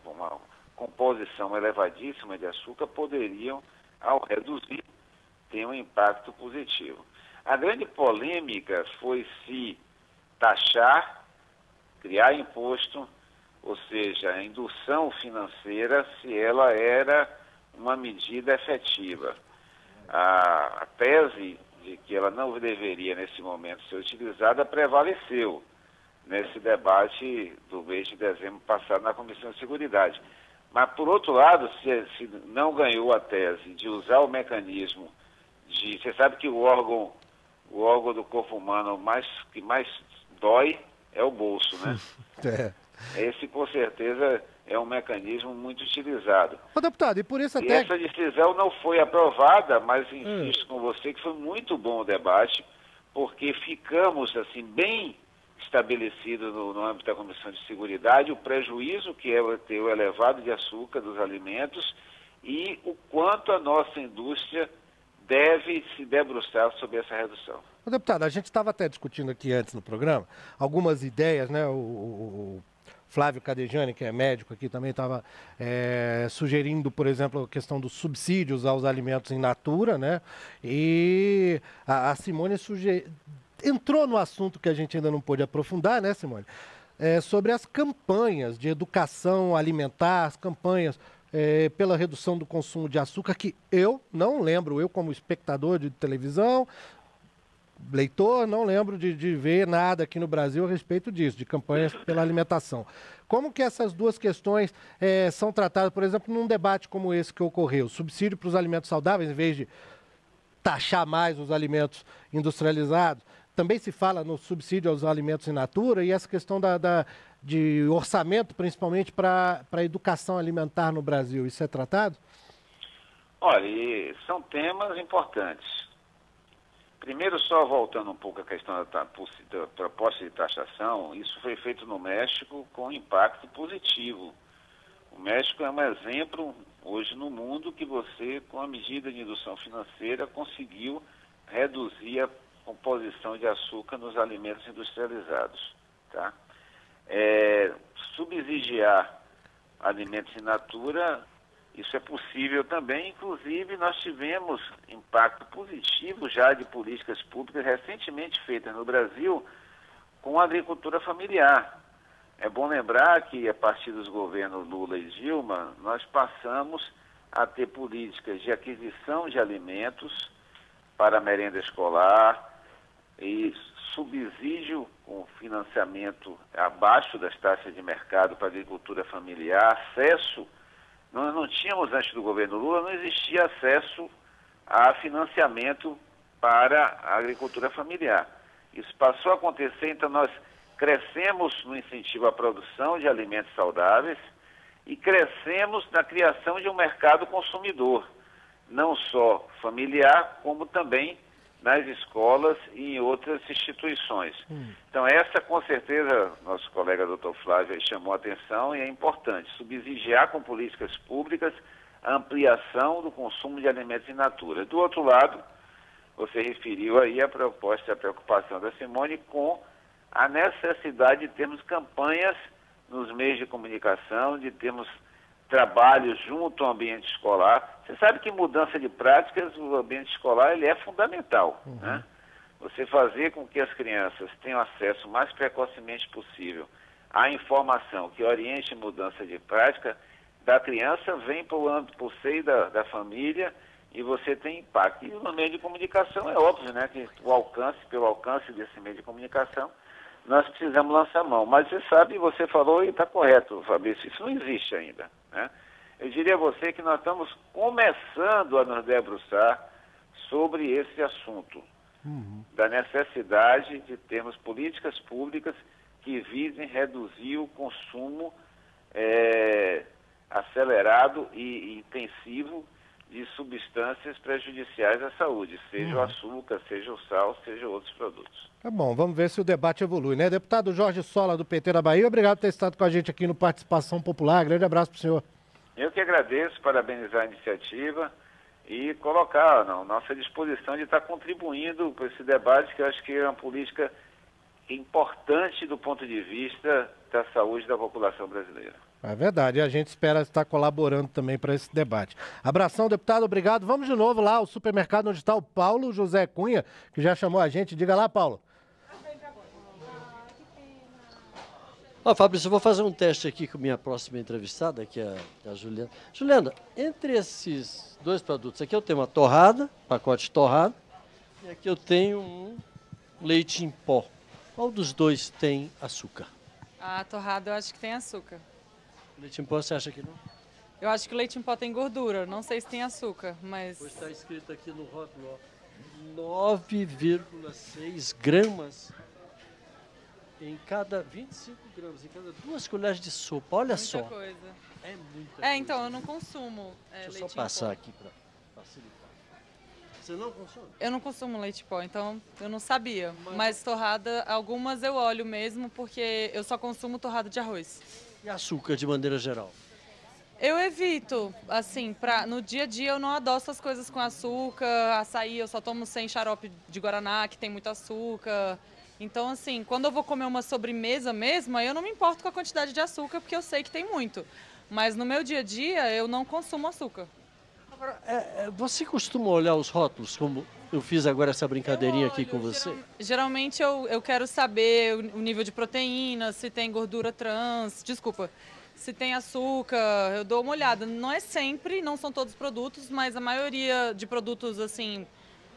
uma composição elevadíssima de açúcar, poderiam, ao reduzir, ter um impacto positivo. A grande polêmica foi se taxar, criar imposto, ou seja, a indução financeira, se ela era uma medida efetiva. A tese de que ela não deveria, nesse momento, ser utilizada prevaleceu nesse debate do mês de dezembro passado na Comissão de Seguridade. Mas, por outro lado, se não ganhou a tese de usar o mecanismo de... Você sabe que o órgão do corpo humano que mais dói é o bolso, né? Esse, com certeza, é um mecanismo muito utilizado. Ô, deputado, e por isso E até... essa decisão não foi aprovada, mas insisto com você que foi muito bom o debate, porque ficamos, assim, bem estabelecidos no âmbito da Comissão de Seguridade o prejuízo que é ter o elevado de açúcar dos alimentos e o quanto a nossa indústria deve se debruçar sobre essa redução. Ô, deputado, a gente estava até discutindo aqui antes no programa algumas ideias, né? O Flávio Cadejani, que é médico aqui, também estava sugerindo, por exemplo, a questão dos subsídios aos alimentos in natura, né? E a Simone entrou no assunto que a gente ainda não pôde aprofundar, né, Simone? Sobre as campanhas de educação alimentar, as campanhas pela redução do consumo de açúcar, que eu não lembro, eu como espectador de televisão, leitor, não lembro de ver nada aqui no Brasil a respeito disso, de campanhas pela alimentação. Como que essas duas questões são tratadas, por exemplo, num debate como esse que ocorreu? Subsídio para os alimentos saudáveis, em vez de taxar mais os alimentos industrializados. Também se fala no subsídio aos alimentos in natura e essa questão de orçamento, principalmente para a educação alimentar no Brasil. Isso é tratado? Olha, são temas importantes. Primeiro, só voltando um pouco à questão da proposta de taxação, isso foi feito no México com impacto positivo. O México é um exemplo hoje no mundo que você, com a medida de indução financeira, conseguiu reduzir a composição de açúcar nos alimentos industrializados. Tá? Subsidiar alimentos in natura, isso é possível também. Inclusive, nós tivemos impacto positivo já de políticas públicas recentemente feitas no Brasil com a agricultura familiar. É bom lembrar que, a partir dos governos Lula e Dilma, nós passamos a ter políticas de aquisição de alimentos para a merenda escolar e subsídio com financiamento abaixo das taxas de mercado para a agricultura familiar, acesso. Nós não tínhamos, antes do governo Lula, não existia acesso a financiamento para a agricultura familiar. Isso passou a acontecer, então nós crescemos no incentivo à produção de alimentos saudáveis e crescemos na criação de um mercado consumidor, não só familiar, como também nas escolas e em outras instituições. Então essa, com certeza, nosso colega Dr. Flávio aí chamou a atenção e é importante, subsidiar com políticas públicas a ampliação do consumo de alimentos in natura. Do outro lado, você referiu aí a proposta, a preocupação da Simone com a necessidade de termos campanhas nos meios de comunicação, de termos trabalho junto ao ambiente escolar. Você sabe que mudança de práticas, o ambiente escolar ele é fundamental, né? Você fazer com que as crianças tenham acesso o mais precocemente possível à informação que oriente mudança de prática da criança, vem para o âmbito, por seio da família, e você tem impacto. E no meio de comunicação é óbvio, né, que pelo alcance desse meio de comunicação, nós precisamos lançar mão. Mas você sabe, você falou e está correto, Fabrício, isso não existe ainda, né? Eu diria a você que nós estamos começando a nos debruçar sobre esse assunto, da necessidade de termos políticas públicas que visem reduzir o consumo acelerado e intensivo de substâncias prejudiciais à saúde, seja o açúcar, seja o sal, seja outros produtos. Tá bom, vamos ver se o debate evolui, né? Deputado Jorge Sola, do PT da Bahia, obrigado por ter estado com a gente aqui no Participação Popular. Grande abraço para o senhor. Eu que agradeço, parabenizar a iniciativa e colocar à nossa disposição de estar contribuindo para esse debate, que eu acho que é uma política importante do ponto de vista da saúde da população brasileira. É verdade, e a gente espera estar colaborando também para esse debate. Abração, deputado, obrigado. Vamos de novo lá ao supermercado onde está o Paulo José Cunha, que já chamou a gente. Diga lá, Paulo. Fabrício, eu vou fazer um teste aqui com minha próxima entrevistada, que é a Juliana. Juliana, entre esses dois produtos, aqui eu tenho uma torrada, pacote de torrada, e aqui eu tenho um leite em pó. Qual dos dois tem açúcar? A torrada eu acho que tem açúcar. Leite em pó você acha que não? Eu acho que o leite em pó tem gordura, não sei se tem açúcar, mas... Pois está escrito aqui no rótulo, 9,6 gramas em cada 25 gramas, em cada 2 colheres de sopa. Olha muita só. Coisa. É muita coisa. Então, eu não consumo Deixa leite eu só passar em pó. aqui para facilitar. Você não consome? Eu não consumo leite em pó, então eu não sabia. Mas torrada, algumas eu olho mesmo, porque eu só consumo torrada de arroz. E açúcar, de maneira geral? Eu evito, assim, no dia a dia eu não adoço as coisas com açúcar, açaí eu só tomo sem xarope de guaraná, que tem muito açúcar. Então, assim, quando eu vou comer uma sobremesa mesmo, aí eu não me importo com a quantidade de açúcar, porque eu sei que tem muito. Mas no meu dia a dia, eu não consumo açúcar. Agora, você costuma olhar os rótulos, como eu fiz agora essa brincadeirinha aqui com você? Geralmente eu quero saber o nível de proteína, se tem gordura trans, se tem açúcar, eu dou uma olhada. Não é sempre, não são todos os produtos, mas a maioria de produtos, assim,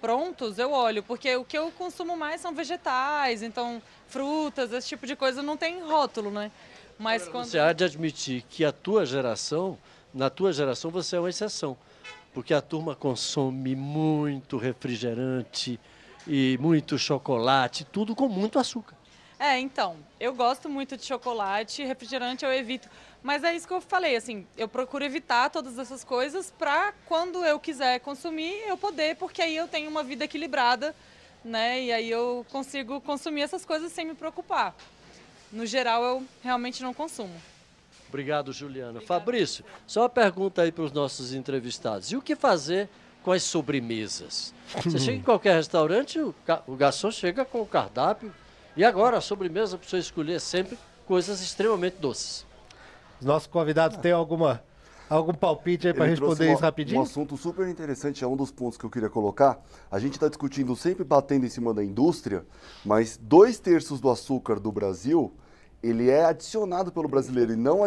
prontos, eu olho, porque o que eu consumo mais são vegetais, então frutas, esse tipo de coisa não tem rótulo, né? Mas quando... Você há de admitir que na tua geração você é uma exceção, porque a turma consome muito refrigerante e muito chocolate, tudo com muito açúcar. Então, eu gosto muito de chocolate, refrigerante eu evito. Mas é isso que eu falei, assim, eu procuro evitar todas essas coisas para quando eu quiser consumir, eu poder, porque aí eu tenho uma vida equilibrada, né? E aí eu consigo consumir essas coisas sem me preocupar. No geral, eu realmente não consumo. Obrigado, Juliana. Fabrício, só uma pergunta aí para os nossos entrevistados. E o que fazer com as sobremesas? Você chega em qualquer restaurante, o garçom chega com o cardápio. E agora, a sobremesa, para você escolher sempre coisas extremamente doces. Os nossos convidados têm algum palpite aí para responder isso rapidinho? Um assunto super interessante, é um dos pontos que eu queria colocar. A gente está discutindo, sempre batendo em cima da indústria, mas 2/3 do açúcar do Brasil, ele é adicionado pelo brasileiro e não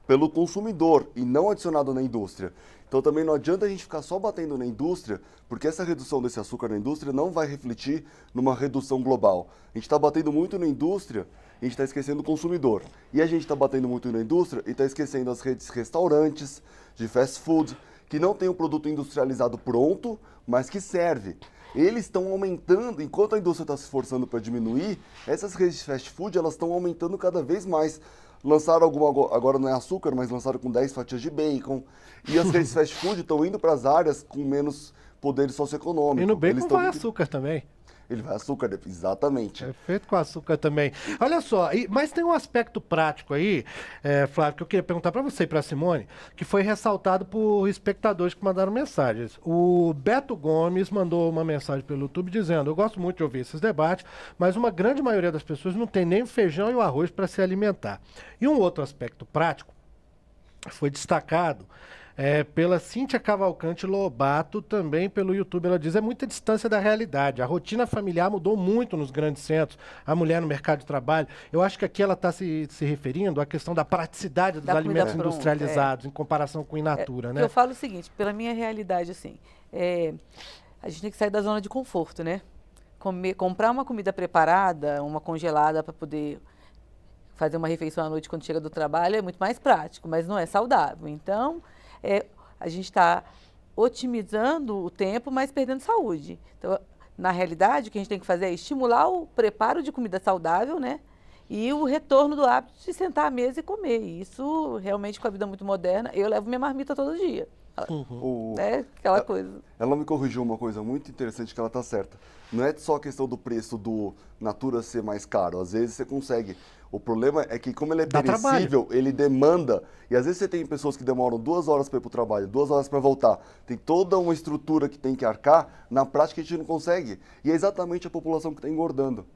pelo consumidor e não adicionado na indústria. Então também não adianta a gente ficar só batendo na indústria, porque essa redução desse açúcar na indústria não vai refletir numa redução global. A gente está batendo muito na indústria, a gente está esquecendo o consumidor. E a gente está batendo muito na indústria e está esquecendo as redes de restaurantes, de fast food, que não tem um produto industrializado pronto, mas que serve. Eles estão aumentando, enquanto a indústria está se esforçando para diminuir, essas redes de fast food elas estão aumentando cada vez mais. Lançaram agora não é açúcar, mas lançaram com 10 fatias de bacon. E as redes fast food estão indo para as áreas com menos poder socioeconômico. E no bacon vai açúcar também. Ele vai açúcar, exatamente. É feito com açúcar também. Olha só, mas tem um aspecto prático aí, Flávio, que eu queria perguntar para você e para a Simone, que foi ressaltado por espectadores que mandaram mensagens. O Beto Gomes mandou uma mensagem pelo YouTube dizendo: eu gosto muito de ouvir esses debates, mas uma grande maioria das pessoas não tem nem o feijão e o arroz para se alimentar. E um outro aspecto prático foi destacado pela Cíntia Cavalcante Lobato, também pelo YouTube. Ela diz: é muita distância da realidade. A rotina familiar mudou muito nos grandes centros, a mulher no mercado de trabalho. Eu acho que aqui ela está se referindo à questão da praticidade dos alimentos industrializados, em comparação com in natura, né? Eu falo o seguinte, pela minha realidade, assim, a gente tem que sair da zona de conforto, né? Comprar uma comida preparada, uma congelada para poder fazer uma refeição à noite quando chega do trabalho é muito mais prático, mas não é saudável. Então, a gente está otimizando o tempo, mas perdendo saúde. Então, na realidade, o que a gente tem que fazer é estimular o preparo de comida saudável, né? E o retorno do hábito de sentar à mesa e comer. E isso, realmente, com a vida muito moderna, eu levo minha marmita todo dia. Aquela coisa. Ela me corrigiu uma coisa muito interessante, que ela está certa. Não é só a questão do preço do Natura ser mais caro. Às vezes você consegue. O problema é que, como ele é perecível, ele demanda. E às vezes você tem pessoas que demoram 2 horas para ir para o trabalho, 2 horas para voltar. Tem toda uma estrutura que tem que arcar. Na prática, a gente não consegue. E é exatamente a população que está engordando.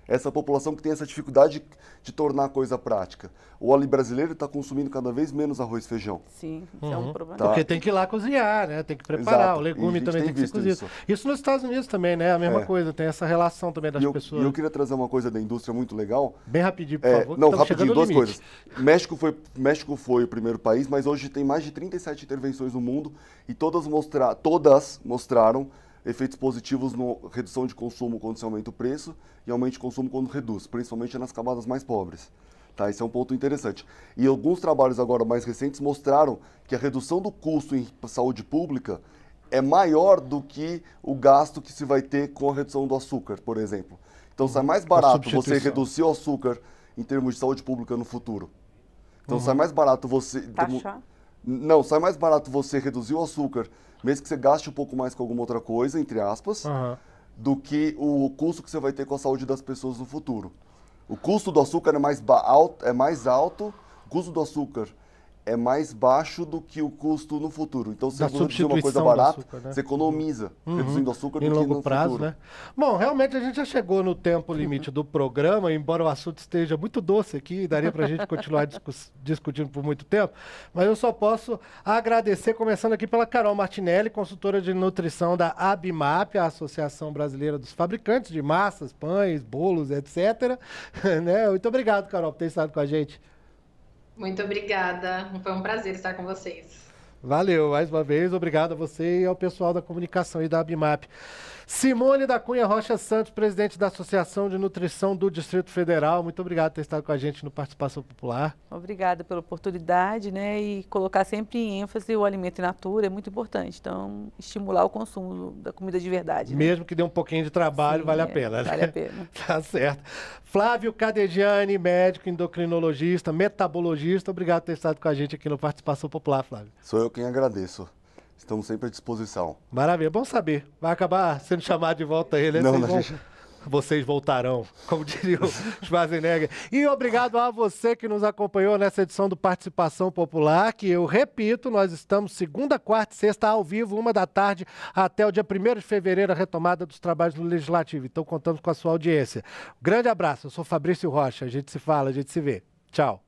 essa população que tem essa dificuldade de tornar a coisa prática. O óleo brasileiro está consumindo cada vez menos arroz e feijão. Sim, isso é um problema. Tá. Porque tem que ir lá cozinhar, né? Tem que preparar, exato. O legume também tem que ser cozido. Isso nos Estados Unidos também, né? A mesma coisa, tem essa relação também das pessoas. E eu queria trazer uma coisa da indústria muito legal. Bem rapidinho, por favor. Não, rapidinho, duas coisas. México foi o primeiro país, mas hoje tem mais de 37 intervenções no mundo e todas mostraram efeitos positivos na redução de consumo quando se aumenta o preço e aumento de consumo quando reduz, principalmente nas camadas mais pobres. Tá, esse é um ponto interessante. E alguns trabalhos agora mais recentes mostraram que a redução do custo em saúde pública é maior do que o gasto que se vai ter com a redução do açúcar, por exemplo. Então sai mais barato você reduzir o açúcar em termos de saúde pública no futuro. Então sai mais barato você... Taxar? Não, sai mais barato você reduzir o açúcar, mesmo que você gaste um pouco mais com alguma outra coisa, entre aspas, do que o custo que você vai ter com a saúde das pessoas no futuro. O custo do açúcar é mais alto, o custo do açúcar é mais baixo do que o custo no futuro. Então, se você reduzir uma coisa barata, açúcar, né? Você economiza reduzindo açúcar em longo prazo, né? Bom, realmente a gente já chegou no tempo limite do programa, embora o assunto esteja muito doce aqui, daria para a gente continuar discutindo por muito tempo, mas eu só posso agradecer, começando aqui pela Carol Martinelli, consultora de nutrição da ABIMAP, a Associação Brasileira dos Fabricantes de Massas, Pães, Bolos, etc. Né? Muito obrigado, Carol, por ter estado com a gente. Muito obrigada, foi um prazer estar com vocês. Valeu, mais uma vez, obrigado a você e ao pessoal da comunicação e da ABIMAP. Simone da Cunha Rocha Santos, presidente da Associação de Nutrição do Distrito Federal, muito obrigado por ter estado com a gente no Participação Popular. Obrigada pela oportunidade, né, e colocar sempre em ênfase o alimento in natura é muito importante, então estimular o consumo da comida de verdade. Mesmo que dê um pouquinho de trabalho, vale a pena, né? Vale a pena. Tá certo. Flávio Cadegiani, médico, endocrinologista, metabologista, obrigado por ter estado com a gente aqui no Participação Popular, Flávio. Sou eu quem agradeço. Estamos sempre à disposição. Maravilha, bom saber. Vai acabar sendo chamado de volta ele, né? Vocês voltarão, como diria o Schwarzenegger. E obrigado a você que nos acompanhou nessa edição do Participação Popular, que eu repito, nós estamos segunda, quarta e sexta ao vivo, 1 da tarde, até o dia 1º de fevereiro, a retomada dos trabalhos no Legislativo. Então contamos com a sua audiência. Grande abraço, eu sou Fabrício Rocha, a gente se fala, a gente se vê. Tchau.